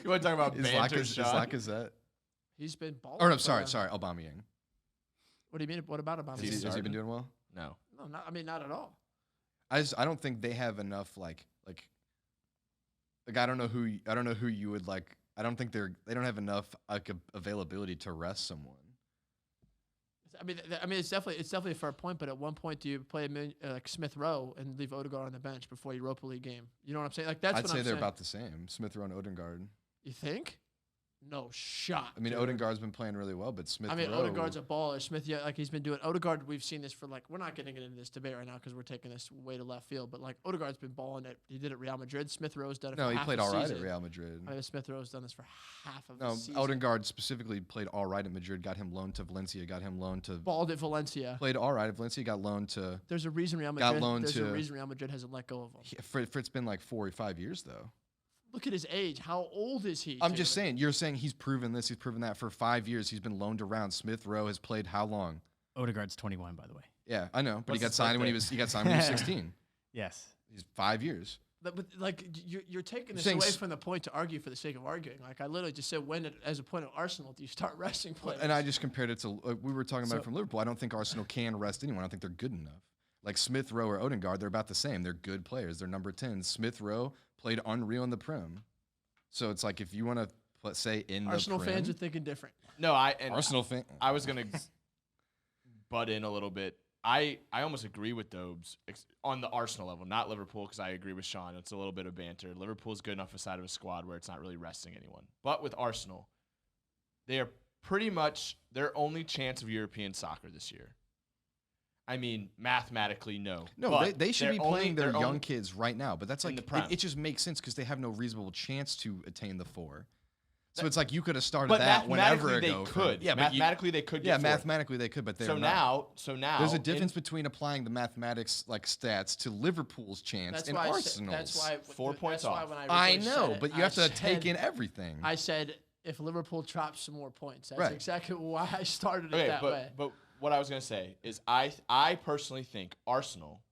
You want to talk about is banter, Lacazette. Sean? Lacazette. He's been balling. Or no, for sorry, them. Aubameyang. What do you mean? What about Aubameyang? Has he been doing well? No. No, not at all. I don't think they have enough like I don't know who you would like. I don't think they don't have enough availability to rest someone. I mean, it's definitely a fair point. But at one point, do you play like Smith Rowe and leave Odegaard on the bench before your Europa League game? You know what I'm saying? Like that's I'd what say I'm they're saying. about the same. Smith Rowe and Odegaard. You think? No shot. I mean, dude. Odegaard's been playing really well, but Smith. I mean, Rowe, Odegaard's a baller. Smith, yeah, like he's been doing. Odegaard, we've seen this for we're not getting into this debate right now because we're taking this way to left field. But Odegaard's been balling it. He did it at Real Madrid. Smith Rowe's done it. no, for he half played a all right season. at Real Madrid. I mean, Smith Rowe's done this for half of No, the season. Odegaard specifically played all right at Madrid. Got him loaned to Valencia. Got him loaned to. Balled at Valencia. Played all right at Valencia. Got loaned to. There's a reason Real Got Madrid. loaned There's a to- reason Real Madrid hasn't let go of him. For it's been like 4 or 5 years though. Look at his age. How old is he? I'm just saying. You're saying he's proven this. He's proven that for 5 years. He's been loaned around. Smith Rowe has played how long? Odegaard's 21, by the way. Yeah, I know, but What's he got his signed when he birthday? was 16. Yes. He's 5 years. But you're taking this saying away s- from the point to argue for the sake of arguing. Like I literally just said, as a point of Arsenal, do you start resting players? And I just compared it to we were talking about So- it from Liverpool. I don't think Arsenal can rest anyone. I don't think they're good enough. Like Smith Rowe or Odegaard, they're about the same. They're good players. They're number 10. Smith Rowe played unreal in the Prem. So it's like if you want to But say in Arsenal the Prem, fans are thinking different. No, Arsenal fan. I was gonna butt in a little bit. I almost agree with Dobes on the Arsenal level, not Liverpool, because I agree with Sean. It's a little bit of banter. Liverpool's good enough a side of a squad where it's not really resting anyone. But with Arsenal, they are pretty much their only chance of European soccer this year. I mean, mathematically, no. No, But they should be playing their they're young only- kids right now. But that's in like the Prem. it just makes sense because they have no reasonable chance to attain the 4. So it's like you could have started But that whenever mathematically ago. they could. Yeah, Mathematically they could. yeah, Get 4. mathematically they could, but they're So not. now There's a difference between applying the mathematics like stats to Liverpool's chance That's and why. Arsenal's. That's why. 4 points that's why off. when I originally know, said it, but you I have to take said- in everything. I said if Liverpool drops some more points, that's Right. exactly why I started it Okay, that way. but what I was gonna say is I personally think Arsenal,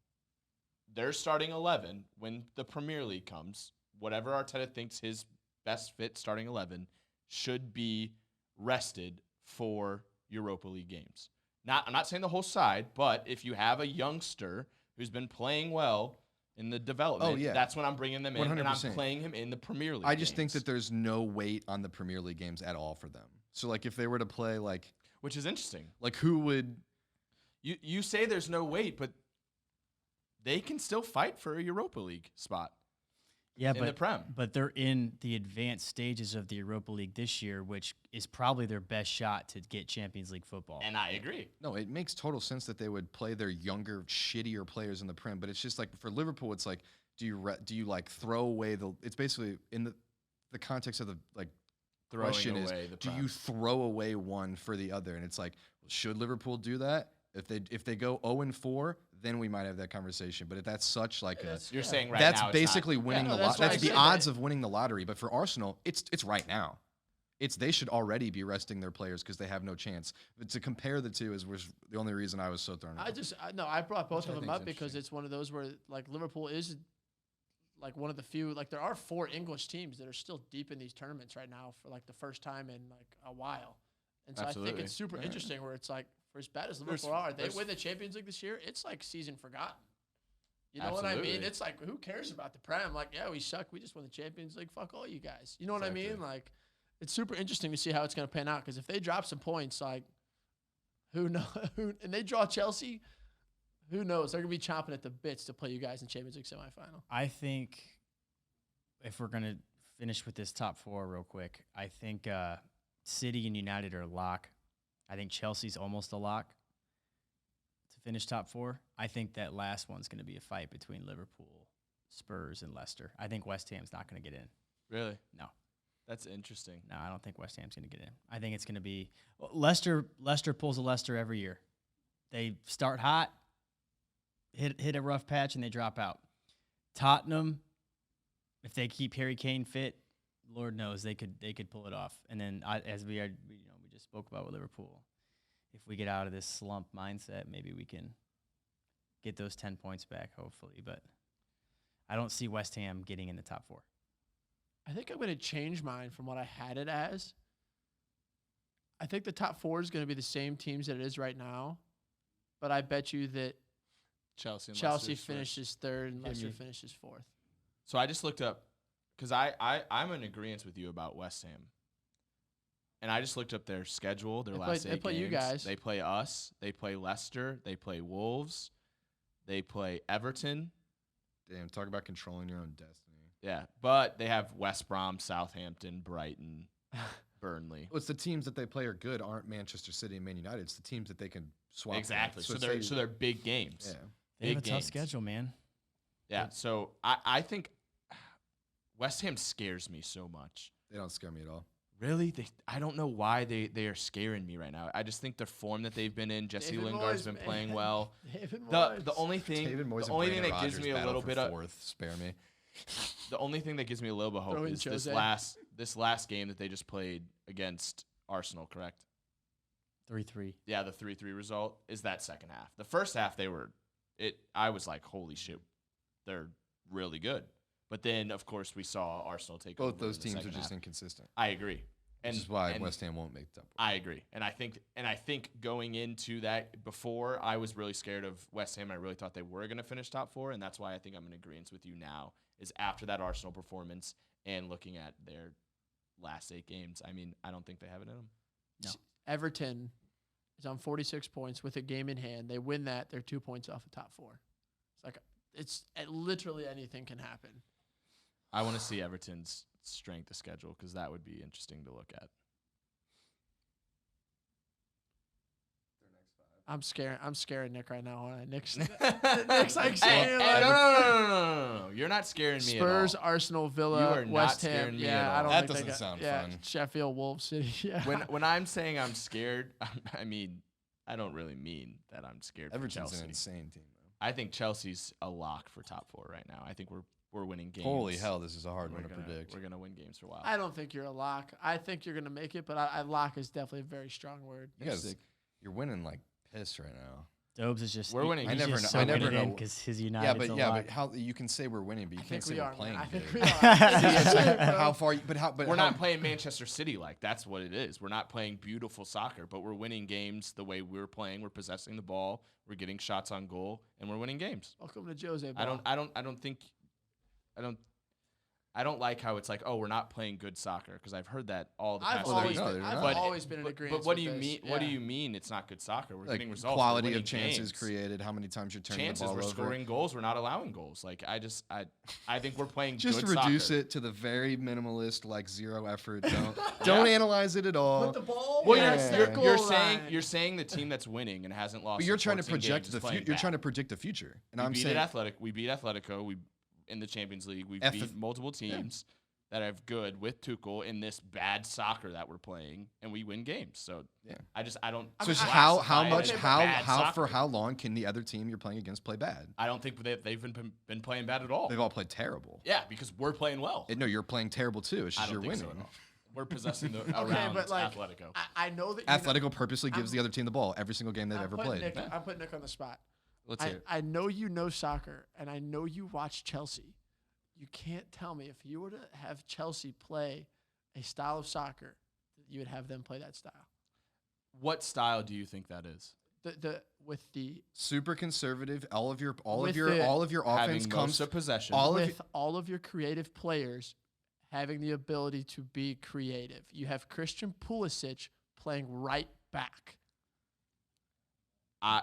their starting 11 when the Premier League comes, whatever Arteta thinks his best fit starting 11 should be rested for Europa League games. I'm not saying the whole side, but if you have a youngster who's been playing well in the development, yeah. that's when I'm bringing them in, and I'm 100%. playing him in the Premier League. I just think games, that there's no weight on the Premier League games at all for them. So like if they were to play like which is interesting. who would You say there's no weight, but they can still fight for a Europa League spot. Yeah, in the Prem. but they're in the advanced stages of the Europa League this year, which is probably their best shot to get Champions League football. And I agree. No, it makes total sense that they would play their younger, shittier players in the Prem. But it's just like for Liverpool, it's like, do you like throw away the? It's basically in the context of the like Throwing question is, away the do Prem. you throw away one for the other? And it's like, should Liverpool do that? If they go 0-4, then we might have that conversation. But if that's such like a You're saying right that's now basically it's not, winning no, the that's lottery. why That's I the said odds that. of winning the lottery. But for Arsenal, it's right now. They should already be resting their players because they have no chance. But to compare the two was the only reason I was so thrown off. I brought both Which I of them think is up because interesting. it's one of those where like Liverpool is like one of the few, like there are 4 English teams that are still deep in these tournaments right now for like the first time in like a while. And so I Absolutely. think it's super interesting where it's like, for as bad as There's- Liverpool are, they there's- win the Champions League this year, it's like season forgotten. You know what I mean? Absolutely. It's like, who cares about the Prem? Like, yeah, we suck. We just won the Champions League. Fuck all you guys. You know what I mean? Exactly. Like, it's super interesting to see how it's going to pan out because if they drop some points, like, who knows? And they draw Chelsea, who knows? They're going to be chomping at the bits to play you guys in Champions League semifinal. I think if we're gonna finish with this top 4 real quick, I think City and United are a lock. I think Chelsea's almost a lock to finish top 4. I think that last one's going to be a fight between Liverpool, Spurs, and Leicester. I think West Ham's not going to get in. Really? No. That's interesting. No, I don't think West Ham's going to get in. I think it's going to be Leicester. Leicester pulls a Leicester every year. They start hot, hit a rough patch, and they drop out. Tottenham, if they keep Harry Kane fit, Lord knows they could pull it off. And then as we just spoke about with Liverpool, if we get out of this slump mindset, maybe we can get those 10 points back, hopefully. But I don't see West Ham getting in the top 4. I think I'm going to change mine from what I had it as. I think the top 4 is going to be the same teams that it is right now, but I bet you that Chelsea Chelsea Leicester's first. finishes 3rd and Leicester me. finishes 4th. So I just looked up because I'm in agreement with you about West Ham. And I just looked up their schedule, their last 8 they play you games. guys. They play us. They play Leicester. They play Wolves. They play Everton. Damn, talk about controlling your own destiny. Yeah, but they have West Brom, Southampton, Brighton, Burnley. Well, it's the teams that they play are good aren't Manchester City and Man United. It's the teams that they can swap. with. Exactly. So it's they're big games. yeah. They have a Big tough games. schedule, man. Yeah. So I think West Ham scares me so much. They don't scare me at all. Really? I don't know why they are scaring me right now. I just think the form that they've been in, Jesse David Lingard's Moyes, been man. playing well. David The Moyes. only thing David Moyes the and only thing Brendan that gives Rodgers me a battle little for bit of fourth. Spare me. the only thing that gives me a little bit of hope Throw in is this Jose. last game that they just played against Arsenal, correct? 3-3. Yeah, the 3-3 result is that second half. The first half I was like, holy shit, they're really good. But then of course we saw Arsenal take over Both those in the teams are second just half. inconsistent. I agree. Which is why West Ham won't make the top. I agree. And I think going into that, before I was really scared of West Ham. I really thought they were going to finish top 4, and that's why I think I'm in agreement with you now, is after that Arsenal performance and looking at their last 8 games. I mean, I don't think they have it in them. No. Everton is on 46 points with a game in hand. They win that, they're 2 points off the top 4. It's literally anything can happen. I want to see Everton's strength of schedule because that would be interesting to look at. I'm scaring Nick right now. Nick's Nick's like, no. You're not scaring me Spurs, at all. Arsenal, You Villa, are not West Ham. scaring me at Yeah, all. I don't That think doesn't they sound yeah, fun. Sheffield, Wolves City. Yeah. When I'm saying I'm scared, I mean, I don't really mean that I'm scared for Everton's Chelsea. an insane team, though. I think Chelsea's a lock for top 4 right now. I think we're winning games. Holy hell, this is a hard one to We're predict. gonna win games for a while. I don't think you're a lock. I think you're gonna make it, but I lock is definitely a very strong word. You guys, you're winning like piss right now. Dobes is just We're winning. He's I just never so know- I never winning in know. because his United. But how you can say we're winning, but you I can't think say we we're are, man. playing I think good. we are. But how far? But We're how, not playing Manchester City like. That's what it is. We're not playing beautiful soccer, but we're winning games the way we're playing. We're possessing the ball. We're getting shots on goal, and we're winning games. Welcome to Jose. I don't like how it's like, oh, we're not playing good soccer because I've heard that all the past Well, week. they're I've not. always been in agreement. But what do with you this. mean? What do Yeah. you mean it's not good soccer? We're like getting results. We're quality winning of chances games. created, how many times you're turning Chances. the ball We're over. scoring goals. We're not allowing goals. Like I think we're playing Just good to reduce soccer. it to the very minimalist, like zero effort. Don't analyze it at all. Put the ball. Well, in Yeah. the circle you're line. saying the team that's winning and hasn't lost. But you're in trying to 14 project games the is playing future. You're bad. trying to predict the future, and We I'm beat saying We beat Atletico. We in the Champions League. We F- beat multiple teams that have good with Tuchel in this bad soccer that we're playing, and we win games. So Yeah. I don't. So it's classify how it much as how bad for soccer. how long can the other team you're playing against play bad? I don't think they've been playing bad at all. They've all played terrible. Yeah, because we're playing well. No, you're playing terrible too. It's I just don't you're think so winning. at all. We're possessing the Okay, around but like Atletico. I know that you know- Atletico purposely gives the other team the ball every single game they've I'm ever putting played. Nick, I'm putting Nick on the spot. Let's hear it. I know you know soccer, and I know you watch Chelsea. You can't tell me if you were to have Chelsea play a style of soccer, that you would have them play that style. What style do you think that is? With the Super conservative. All of your the- offense Having comes most of possession. with all of your creative players having the ability to be creative. You have Christian Pulisic playing right back.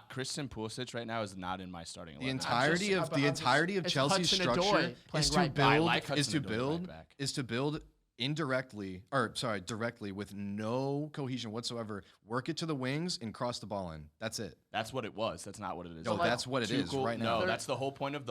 Christian Pulisic right now is not in my starting the 11. entirety of it's Chelsea's Hudson-Odoi structure playing is to right back. I build like Hudson-Odoi right is back. to build directly with no cohesion whatsoever. Work it to the wings and cross the ball in. That's it. That's what it was. That's not what it is. No, now. that's what it is Tuchel- right now. No, that's the whole point of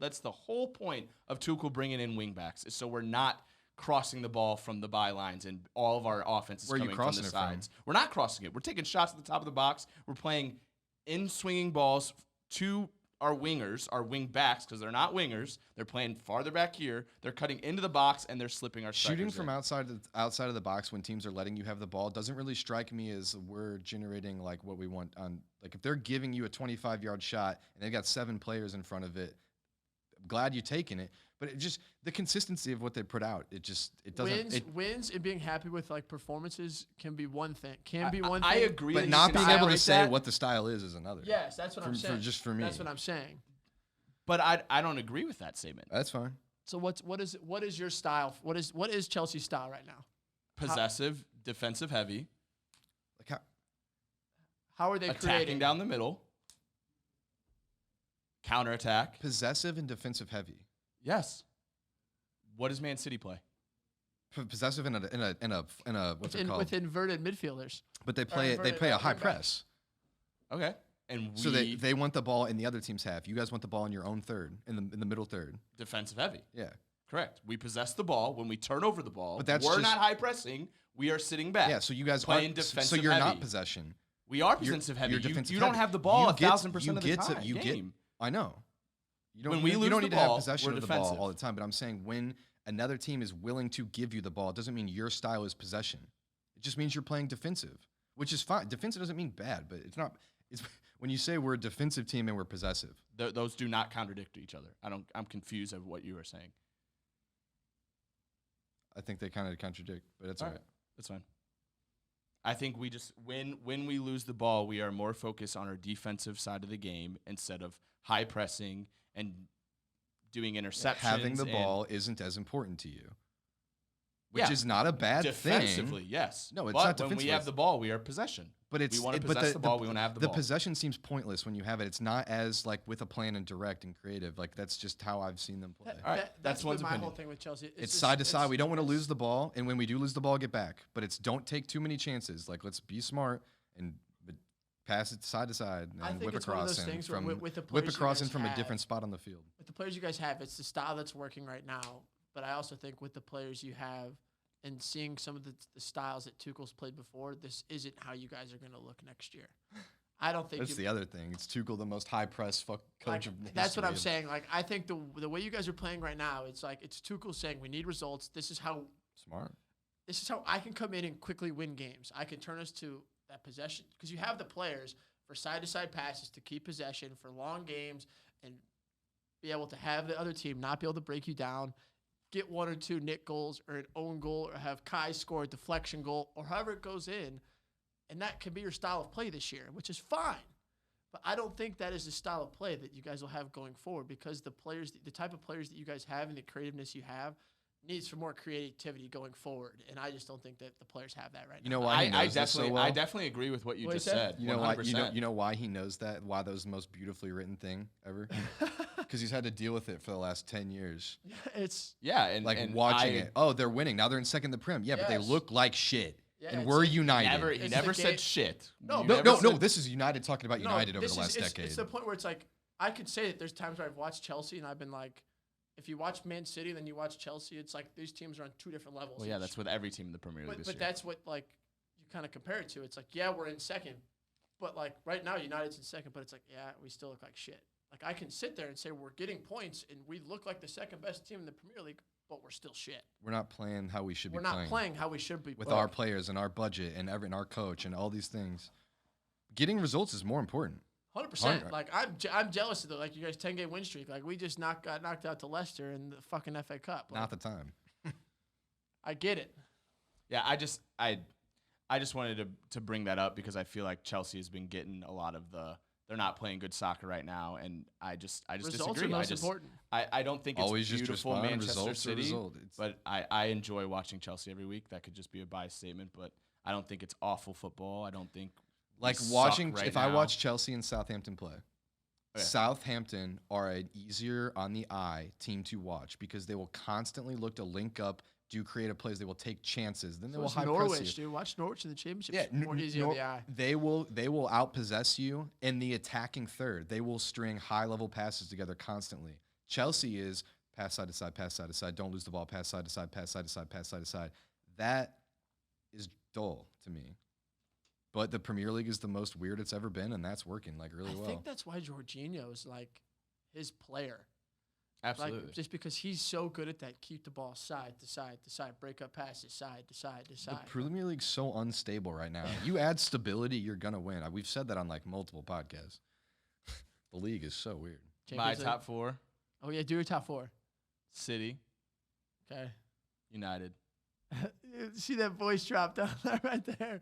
That's the whole point of Tuchel bringing in wingbacks. Is so we're not crossing the ball from the bylines and all of our offense is Where are you coming from crossing the it from? sides. We're not crossing it. We're taking shots at the top of the box. We're playing in swinging balls to our wingers, our wing backs, because they're not wingers. They're playing farther back here. They're cutting into the box and they're slipping our Shooting strikers from in. outside of the box when teams are letting you have the ball doesn't really strike me as we're generating like what we want on. Like if they're giving you a 25-yard shot and they've got 7 players in front of it, I'm glad you're taking it. But it just the consistency of what they put out, it doesn't. Wins and being happy with like performances can be one thing. I agree. But that not you can being able to separate say that. what the style is another. Yes, that's what I'm saying. Just for me. That's what I'm saying. But I don't agree with that statement. That's fine. So what is your style? What is Chelsea's style right now? Possessive, defensive heavy, Like How are they attacking creating? down the middle, counterattack. possessive and defensive heavy. Yes. What does Man City play? Possessive in a what's it called? with inverted midfielders. But they play inverted a high wingbacks. press. Okay. And So they want the ball in the other team's half. You guys want the ball in your own third, in the middle third. defensive heavy. Yeah. Correct. We possess the ball. When we turn over the ball, But that's we're just- not high pressing. We are sitting back. Yeah, so you guys playing aren't defensive so you're heavy. not possession. We are You're- defensive heavy. you're You, defensive you don't heavy. have the ball You get 1,000% of the time. you get game. I know. You don't, When we you lose don't the need to ball, have possession we're of the ball defensive. all the time, but I'm saying when another team is willing to give you the ball, it doesn't mean your style is possession. It just means you're playing defensive, which is fine. Defensive doesn't mean bad, but it's not. It's when you say we're a defensive team and we're possessive. Those do not contradict each other. I'm confused of what you were saying. I think they kind of contradict, but it's all right. That's fine. I think we just when we lose the ball, we are more focused on our defensive side of the game instead of high pressing and doing interceptions. Having the and- ball isn't as important to you. which is not a bad defensively, thing. yes. No, it's but not when we defensively. have the ball, we are possession. But we want to possess the ball. We want to have the ball. The possession seems pointless when you have it. It's not as like with a plan and direct and creative. Like that's just how I've seen them play. All right, that's one's my opinion. whole thing with Chelsea. It's side to side. We don't want to lose the ball, and when we do lose the ball, get back. But it's don't take too many chances. Like let's be smart and pass it side to side and whip across in from whip across in from a different spot on the field. With the players you guys have, it's the style that's working right now. But I also think with the players you have, and seeing some of the styles that Tuchel's played before, this isn't how you guys are going to look next year. I don't think that's the other thing. It's Tuchel, the most high press coach of history. That's what I'm saying. Like I think the way you guys are playing right now, it's like it's Tuchel saying we need results. This is how smart. This is how I can come in and quickly win games. I can turn us to that possession because you have the players for side to side passes to keep possession for long games and be able to have the other team not be able to break you down. Get 1 or 2 nick goals or an own goal or have Kai score a deflection goal or however it goes in. And that can be your style of play this year, which is fine. But I don't think that is the style of play that you guys will have going forward because the type of players that you guys have and the creativeness you have needs for more creativity going forward. And I just don't think that the players have that right now. You know why he knows this so well? I definitely agree with what you just said. You know why? You know why he knows that? Why that was the most beautifully written thing ever? Because he's had to deal with it for the last 10 years. And watching it. Oh, they're winning now. They're in second in the Prem. Yeah, but they look like shit. Yeah, and we're united. He never said shit. No. This is United talking about United over the last decade. It's the point where it's like I could say that there's times where I've watched Chelsea and I've been like, if you watch Man City and then you watch Chelsea, it's like these teams are on 2 different levels. Well, yeah, that's with every team in the Premier League this year. But that's what like you kind of compare it to. It's like, yeah, we're in second, but like right now United's in second, but it's like, yeah, we still look like shit. Like I can sit there and say we're getting points and we look like the second best team in the Premier League, but we're still shit. We're not playing how we should be playing. We're not playing how we should be with our players and our budget and our coach and all these things. Getting results is more important. 100%. Like I'm jealous of the like you guys 10-game win streak. Like we just got knocked out to Leicester in the fucking FA Cup. Like, not the time. I get it. Yeah, I just wanted to bring that up because I feel like Chelsea has been getting a lot of they're not playing good soccer right now, and I just results disagree. Are most important. I don't think it's always beautiful just Manchester City, but I enjoy watching Chelsea every week. That could just be a biased statement, but I don't think it's awful football. I don't think like watching if I watch Chelsea and Southampton play. Okay. Southampton are an easier on the eye team to watch because they will constantly look to link up, do creative plays. They will take chances. Then they will high Norwich, press you. Dude. Watch Norwich in the championship. Yeah, more easy on the eye. They will outpossess you in the attacking third. They will string high level passes together constantly. Chelsea is pass side to side, pass side to side. Don't lose the ball. Pass side to side, pass side to side, pass side to side. That is dull to me. But the Premier League is the most weird it's ever been, and that's working like really well. I think that's why Jorginho is like his player. Absolutely. Like, just because he's so good at that, keep the ball side to side to side, break up passes side to side to side. The Premier League's so unstable right now. You add stability, you're gonna win. We've said that on like multiple podcasts. The league is so weird. My top 4. Oh yeah, do your top 4. City. Okay. United. See that voice drop down there right there.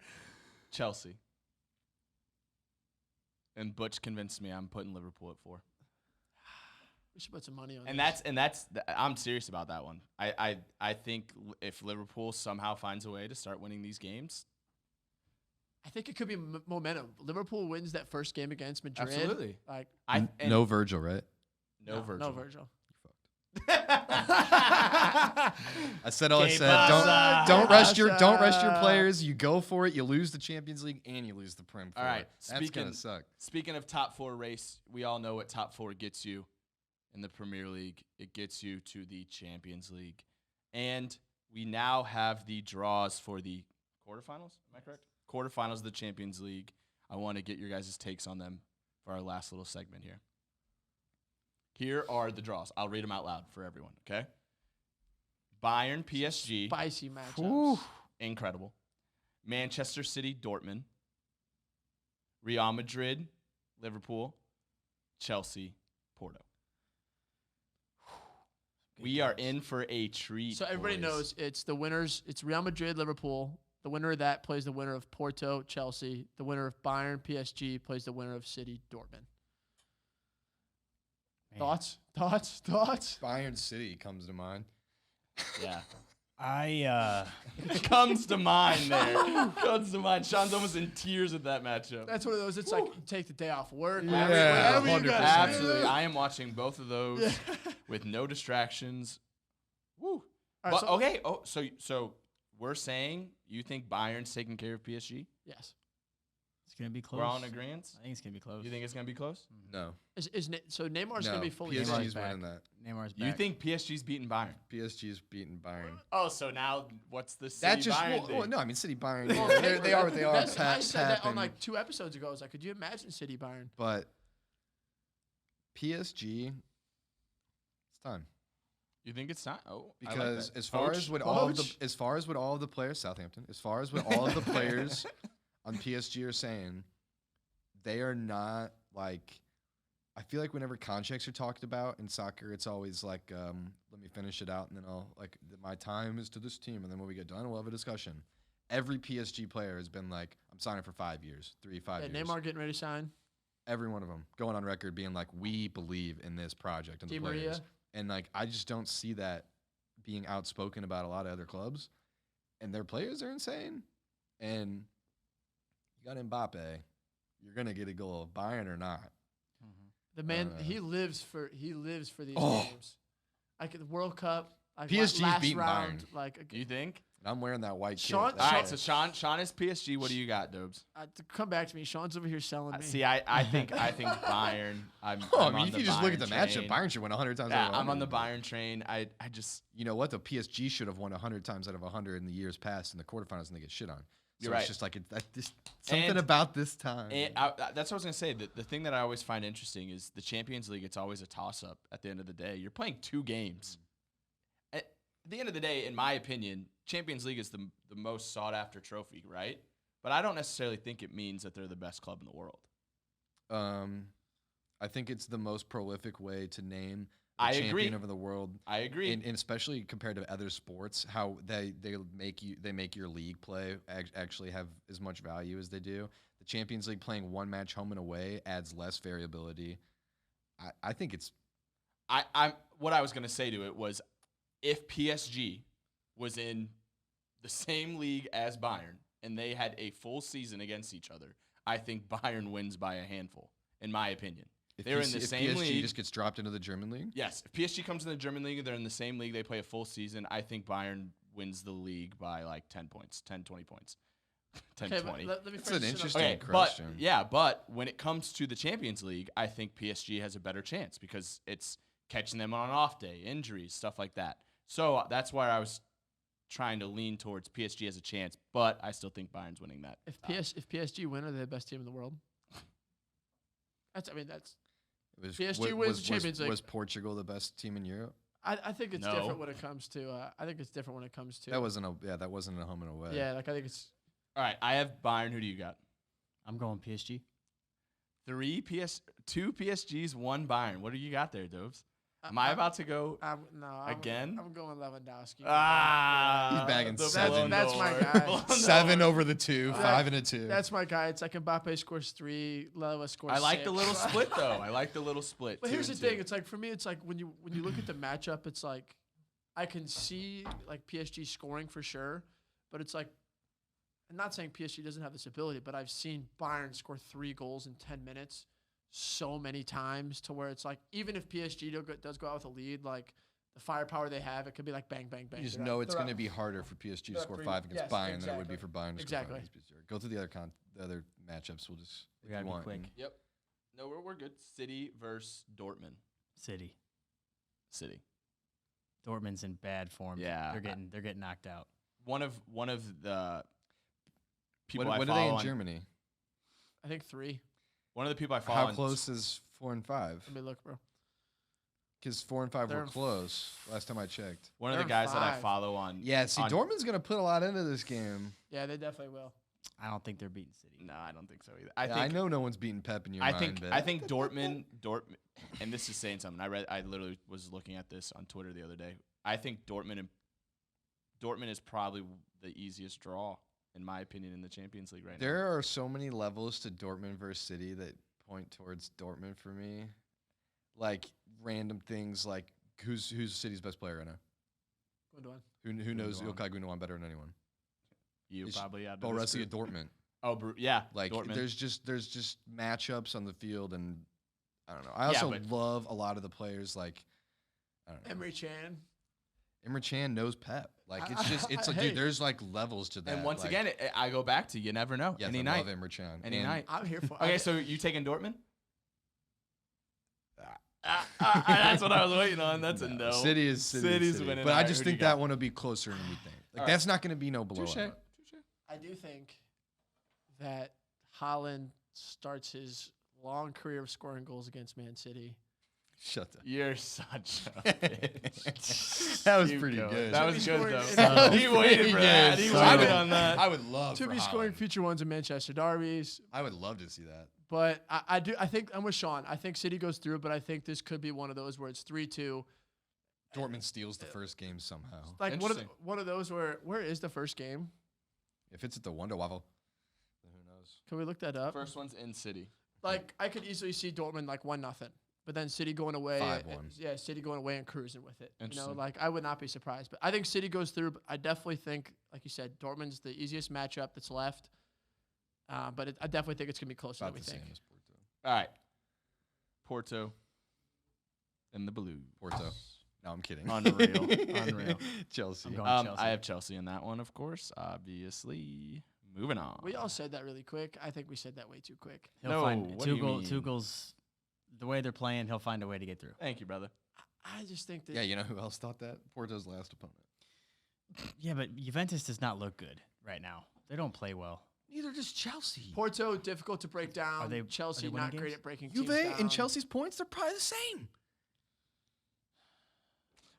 Chelsea. And Butch convinced me I'm putting Liverpool at 4. We should put some money on that's I'm serious about that one. I think if Liverpool somehow finds a way to start winning these games, I think it could be momentum. Liverpool wins that first game against Madrid. Absolutely. Like no Virgil, right? No Virgil. No Virgil. I said all I said. Don't rush your players. You go for it. You lose the Champions League and you lose the Prem. All right. That's gonna suck. Speaking of top 4 race, we all know what top 4 gets you in the Premier League. It gets you to the Champions League, and we now have the draws for the quarterfinals. Am I correct? Quarterfinals of the Champions League. I want to get your guys' takes on them for our last little segment here. Here are the draws. I'll read them out loud for everyone, okay? Bayern, PSG. Spicy matchups. Incredible. Manchester City, Dortmund. Real Madrid, Liverpool. Chelsea, Porto. We are in for a treat. So everybody knows it's the winners. It's Real Madrid, Liverpool. The winner of that plays the winner of Porto, Chelsea. The winner of Bayern, PSG plays the winner of City, Dortmund. Man. Thoughts? Bayern City comes to mind. Yeah. It comes to mind there. Comes to mind. Sean's almost in tears at that matchup. That's one of those. It's like you take the day off work. Yeah, whatever you 100%. gotta do. Absolutely. I am watching both of those with no distractions. Woo. All right, But, so- okay. Oh, so we're saying you think Bayern's taking care of PSG? Yes. It's gonna be close. We're all in agreement? I think it's gonna be close. You think it's going to be close? No. So Neymar's No. gonna be fully PSG's back. winning that. Neymar's back. You think PSG's beating Bayern? PSG's beating Bayern. Oh, so now what's the City That just Bayern thing? no. I mean, City Bayern. Well, they are what they are. I said that on Pep like 2 episodes ago. I was like, could you imagine City Bayern? but PSG, it's time. You think it's not? Oh, I like Because that. as far Coach? as with all of Coach? the all of the players, Southampton, as far as with all of the players on PSG are saying, they are not like. I feel like whenever contracts are talked about in soccer, it's always like, let me finish it out, and then I'll my time is to this team, and then when we get done, we'll have a discussion. Every PSG player has been like, I'm signing for 5 years, 5 years. Neymar getting ready to sign. Every one of them going on record being like, we believe in this project and the Di Maria. players. And like, I just don't see that being outspoken about a lot of other clubs. And their players are insane. And you got Mbappe, you're gonna get a goal, Bayern or not. The man, Uh, he lives for these Oh. games. Like the World Cup, like PSG's last beating round, Bayern. like You think? And I'm wearing that white kit. Sean- That's All right, it. so Sean is PSG. What do you got, Dobes? to come back to me. Sean's over here selling me. See, I think Bayern. I'm Oh, I I'm mean, on if the you just look at the Bayern matchup, train. Bayern should win 100 times Yeah, out of I'm on the 100. Bayern train. I just You know what? The PSG should have won 100 times out of 100 in the years past in the quarterfinals, and they get shit on. So You're it's right. just like something And- about this time. and that's what I was gonna say. The thing that I always find interesting is the Champions League. It's always a toss up at the end of the day. You're playing 2 games. At the end of the day, in my opinion, Champions League is the most sought after trophy, right? But I don't necessarily think it means that they're the best club in the world. I think it's the most prolific way to name the I champion agree. of the world. I agree. And especially compared to other sports, how they make your league play actually have as much value as they do. The Champions League playing one match home and away adds less variability. I think it's I'm what I was gonna say to it was, if PSG was in the same league as Bayern and they had a full season against each other, I think Bayern wins by a handful, in my opinion. if They're in the if same PSG league. just gets dropped into the German league. Yes, if PSG comes in the German league, they're in the same league, they play a full season, I think Bayern wins the league by like 10 points, 10, 20 points. 10, Okay, 20. let me That's phrase an this interesting Okay, question. but when it comes to the Champions League, I think PSG has a better chance because it's catching them on an off day, injuries, stuff like that. So that's why I was trying to lean towards PSG as a chance, but I still think Bayern's winning that. If PSG win, are they the best team in the world? That's It was, PSG wins the Champions League. Was Portugal the best team in Europe? I think it's No. different when it comes to I think it's different when it comes to That wasn't a home and away. yeah, like I think it's All right, I have Bayern. Who do you got? I'm going PSG. 2 PSGs, 1 Bayern. What do you got there, Dobes? Am I about to go? Again? I'm going Lewandowski. Ah, He's bagging the 7. blown That's my door. guy. Blown door. 7 over the 2, That- 5 and a 2. That's my guy. It's like Mbappe scores 3, Lewa scores I like the 6. little split though. I like the little split. But 2 here's the and thing. 2. It's like for me, it's like when you look at the matchup, it's like I can see like PSG scoring for sure, but it's like I'm not saying PSG doesn't have this ability, but I've seen Bayern score 3 goals in 10 minutes so many times to where it's like even if PSG does go out with a lead, like the firepower they have, it could be like bang, bang, bang. You just They're know up- it's they're going to up. be harder for PSG to They're up score 3. 5 against Yes, Bayern than it would be exactly. for Bayern to Exactly. score 5 against PSG. Go through the other matchups. We'll just We if gotta you be want. quick. Yep. No, we're good. City versus Dortmund. City. City. Dortmund's in bad form. Yeah. They're getting knocked out. One of the people What I are follow they in on, Germany? I think 3. One of the people I follow How on close is 4 and 5? Let me look, bro. Because 4 and 5 They're were in close last time I checked. one of They're the in guys that I 5. follow on. Yeah, see, on- Dortmund's going to put a lot into this game. Yeah, they definitely will. I don't think they're beating City. No, I don't think so either. I know no one's beating Pep in your I mind, think but I think Dortmund, and this is saying something. I literally was looking at this on Twitter the other day. I think Dortmund is probably the easiest draw in my opinion in the Champions League right now. there are so many levels to Dortmund versus City that point towards Dortmund for me. Like random things like who's City's best player right now? Who knows Gundogan. Ilkay Gundogan better than anyone? You It's probably out of Bo this Rossi group. at Dortmund. Oh, yeah. Like Dortmund. there's just matchups on the field, and I don't know. I also but- love a lot of the players. Like I don't know. Emre Can. Emre Can knows Pep. Like it's like Hey. dude, there's like levels to that. And once like, again, I go back to you never know. yes, Any I night. love Emre Can. Any And night. I'm here for. Okay, so you taking Dortmund? That's what I was waiting on. That's a no. City is City's City. winning. But I Alright, just who do you think got? that one will be closer than we think. Like All that's not going to be no blowout. Touche. I do think that Haaland starts his long career of scoring goals against Man City. Shut up. You're such a bitch. That was Keep pretty going. good. That To was be good scoring- though. That was He waited pretty for that. good. He So I waited would- on that. I would love To for be scoring Haaland. future ones in Manchester derbies. I would love to see that. But I think I'm with Sean. I think City goes through, but I think this could be one of those where it's 3-2. Dortmund steals the first game somehow. Like Interesting. one of those where is the first game? If it's at the Wonder Waffle, then who knows? Can we look that up? First one's in City. Like I could easily see Dortmund like 1-0, but then City going away. 5-1. Yeah, City going away and cruising with it. You know, Interesting. like I would not be surprised. But I think City goes through. But I definitely think, like you said, Dortmund's the easiest matchup that's left. But I definitely think it's gonna be closer About than we the same think. as Porto. All right. Porto and the Blue. Porto. No, I'm kidding. Unreal. Unreal. Chelsea. I'm going Chelsea. I have Chelsea in that one, of course. Obviously. Moving on. We all said that really quick. I think we said that way too quick. He'll No, find what do you mean? two goals. The way they're playing, he'll find a way to get through. Thank you, brother. I just think that Yeah, you know who else thought that? Porto's last opponent. Yeah, but Juventus does not look good right now. They don't play well. Neither does Chelsea. Porto difficult to break down. Are they Chelsea winning not great games? at breaking Juve teams down. and Chelsea's points, they're probably the same.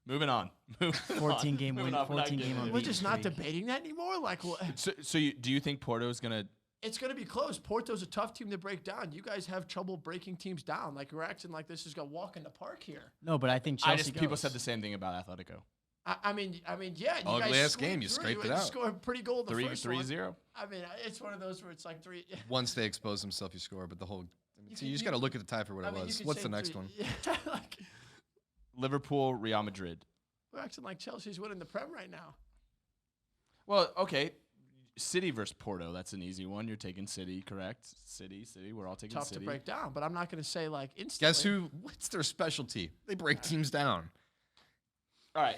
Moving on. 14 game win- Moving on. We're not 14 game getting into unbeaten We're it. just not streak. debating that anymore. Like, what? So do you think Porto's going to It's going to be close. Porto's a tough team to break down. You guys have trouble breaking teams down. Like, you're acting like this is a walk in the park here. No, but I think Chelsea people goes. said the same thing about Atletico. I mean, yeah. You Ugly guys ass squeaked game, you through. scraped it You out. scored a pretty goal in the first one. 3-0. I mean, it's one of those where it's like three. Once they expose themselves, you score. But the whole, I mean, You so could- you just you- got to look at the tie for what I it mean, you was. could What's say the next three- one? Yeah, like, Liverpool, Real Madrid. we're acting like Chelsea's winning the Prem right now. Well, okay. City versus Porto. That's an easy one. You're taking City, correct? City. We're all taking Tough City. to break down, but I'm not going to say like instantly. Guess who? What's their specialty? They break teams down. All right.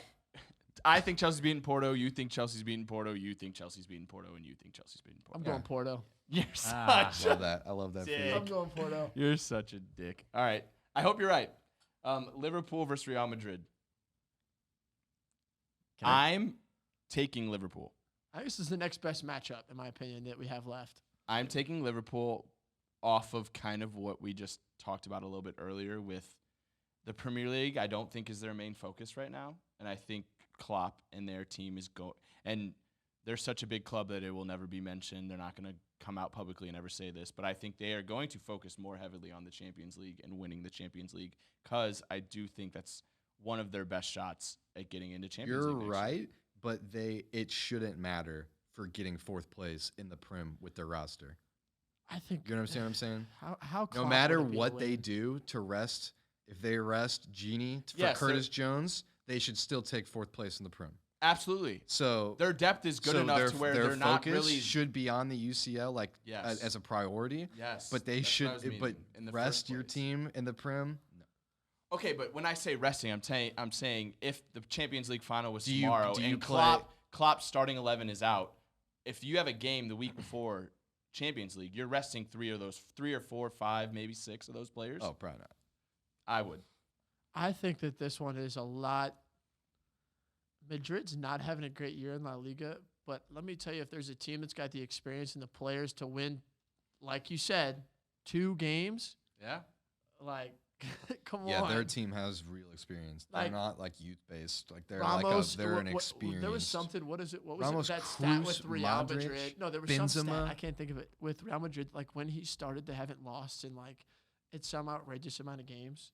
I think Chelsea's beating Porto. You think Chelsea's beating Porto. You think Chelsea's beating Porto. And you think Chelsea's beating Porto. I'm going Porto. You're Ah. such Love that. I love that. For Dick. you. I'm going Porto. You're such a dick. All right. I hope you're right. Liverpool versus Real Madrid. Can I- I'm taking Liverpool. I guess this is the next best matchup, in my opinion, that we have left. I'm taking Liverpool off of kind of what we just talked about a little bit earlier with the Premier League. I don't think is their main focus right now. And I think Klopp and their team is going, and they're such a big club that it will never be mentioned. They're not going to come out publicly and ever say this, but I think they are going to focus more heavily on the Champions League and winning the Champions League because I do think that's one of their best shots at getting into Champions You're League. next year. right, but it shouldn't matter for getting fourth place in the Prem with their roster. I think. You understand what I'm saying? How No Klopp matter would it be to what they win? do to rest, if they rest Genie for Yes, Curtis Jones, they should still take fourth place in the Prem. Absolutely. So Their depth is good so enough their, to where their they're not focus really. should be on the UCL like Yes. as a priority. Yes. But they that's what I should was but meaning in the rest first your place. team in the Prem. No. Okay, but when I say resting, I'm saying if the Champions League final was Do you- tomorrow do you and play- Klopp's starting 11 is out, if you have a game the week before Champions League, you're resting three or four, five, maybe six of those players. Oh, probably not. I would. I think that this one is a lot. Madrid's not having a great year in La Liga, but let me tell you, if there's a team that's got the experience and the players to win, like you said, 2 games, Yeah. like, come Yeah, on. their team has real experience. They're Like- not like youth based. Like they're Ramos, they're an what- experienced. There was something. What is it? What was Ramos, it? That stat with Cruz, Real Modric, Madrid. No, there was some stat. Benzema. I can't think of it. With Real Madrid, like when he started, they haven't lost in like it's some outrageous amount of games.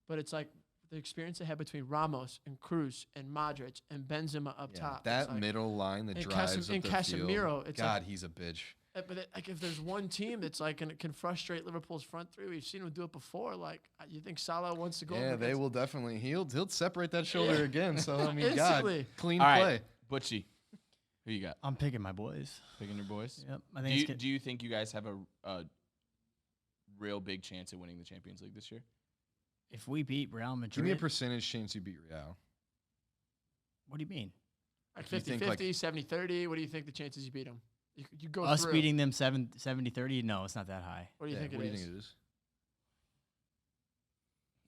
But it's like the experience they had between Ramos and Cruz and Modric and Benzema up Yeah, top. that It's like, middle line that and drives and up the field. Casemiro, it's God, like- he's a bitch. Like if there's one team that's like and it can frustrate Liverpool's front three, we've seen them do it before. Like you think Salah wants to go? Yeah, up they against- will definitely. He'll separate that shoulder again. So I mean, Instantly. God, clean All play. right, Butchie, who you got? I'm picking my boys. Picking your boys. Yep. I Do think you, it's good. do you think you guys have a real big chance at winning the Champions League this year? If we beat Real Madrid, Give me a percentage chance you beat Real. what do you mean? Like You 50-50, think, like- 70-30. What do you think the chances you beat them? You go Us through. beating them 70-30? No, it's not that high. What do you think what it do you is?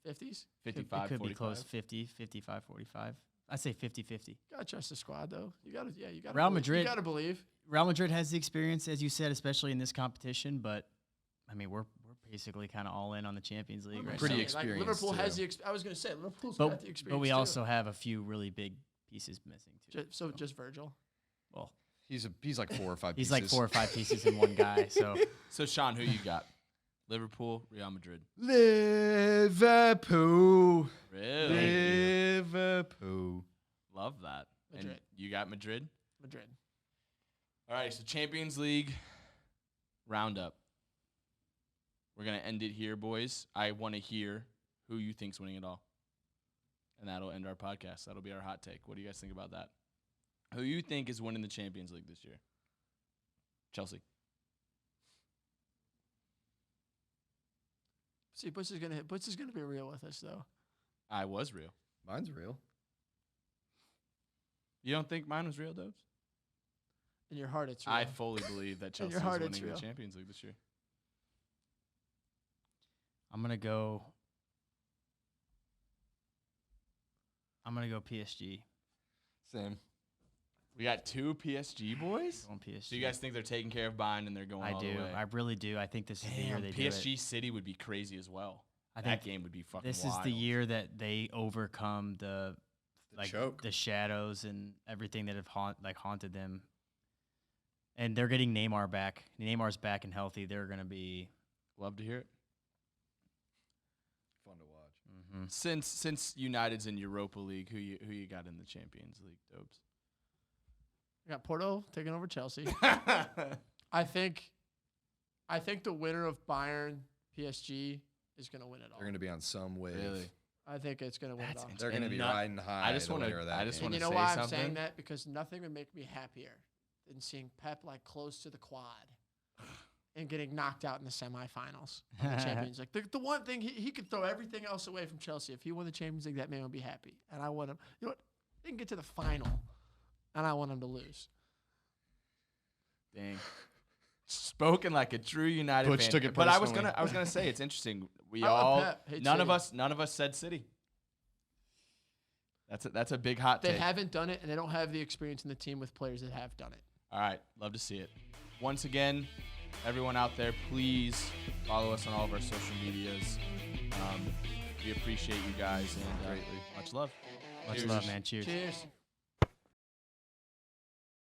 think it is? 50s? 55, It could 45? be close, 50, 55, 45. I'd say 50-50. Gotta trust the squad though. You gotta Real believe. Madrid- You gotta believe. Real Madrid has the experience, as you said, especially in this competition. But I mean, we're basically kind of all in on the Champions League right Pretty now. experienced, Liverpool has too. the. I was gonna say Liverpool's got the experience. But we too. also have a few really big pieces missing too. Just Virgil. Well, He's like 4 or 5 he's pieces. like 4 or 5 pieces in one guy. So So Sean, who you got? Liverpool, Real Madrid. Liverpool. Really? Liverpool. Love that. And Madrid. you got Madrid? Madrid. All right, so Champions League Roundup. We're going to end it here, boys. I want to hear who you think's winning it all. And that'll end our podcast. That'll be our hot take. What do you guys think about that? Who you think is winning the Champions League this year? Chelsea. See, Butch is gonna be real with us though. I was real. Mine's real. You don't think mine was real, Dobes? In your heart, it's real. I fully believe that In Chelsea your is heart, it's winning the real. Champions League this year. I'm gonna go PSG. Same. We got 2 PSG boys? Going PSG. So you guys think they're taking care of Bayern and they're going I all do. the way? I really do. I think this is the year Damn, they do it. PSG City would be crazy as well. I That think game would be fucking this wild. is the year that they overcome the choke. the shadows and everything that have haunted them. And they're getting Neymar back. Neymar's back and healthy. They're gonna be. Love to hear it. Fun to watch. Mm-hmm. Since United's in Europa League, who you got in the Champions League, Dobes? I got Porto taking over Chelsea. I think the winner of Bayern PSG is gonna win it all. They're going to be on some wave. Really? I think it's gonna win it That's all. They're going to And be not- riding high. I just the wanna- winner of that I just game. And wanna you know say why I'm something? saying that? Because nothing would make me happier than seeing Pep like close to the quad and getting knocked out in the semifinals of the Champions League. The one thing he could throw everything else away from Chelsea. If he won the Champions League, that man would be happy. And I want him. You know what? They can get to the final, and I want him to lose. Dang. Spoken like a true United Butch fan. took it But I was personally. gonna say it's interesting. We I love all Pep. Hate none City. of us said City. That's a big hot They take. haven't done it, and they don't have the experience in the team with players that have done it. All right, love to see it. Once again, everyone out there, please follow us on all of our social medias. We appreciate you guys and Greatly. much love. Much Cheers. love, man. Cheers. Cheers.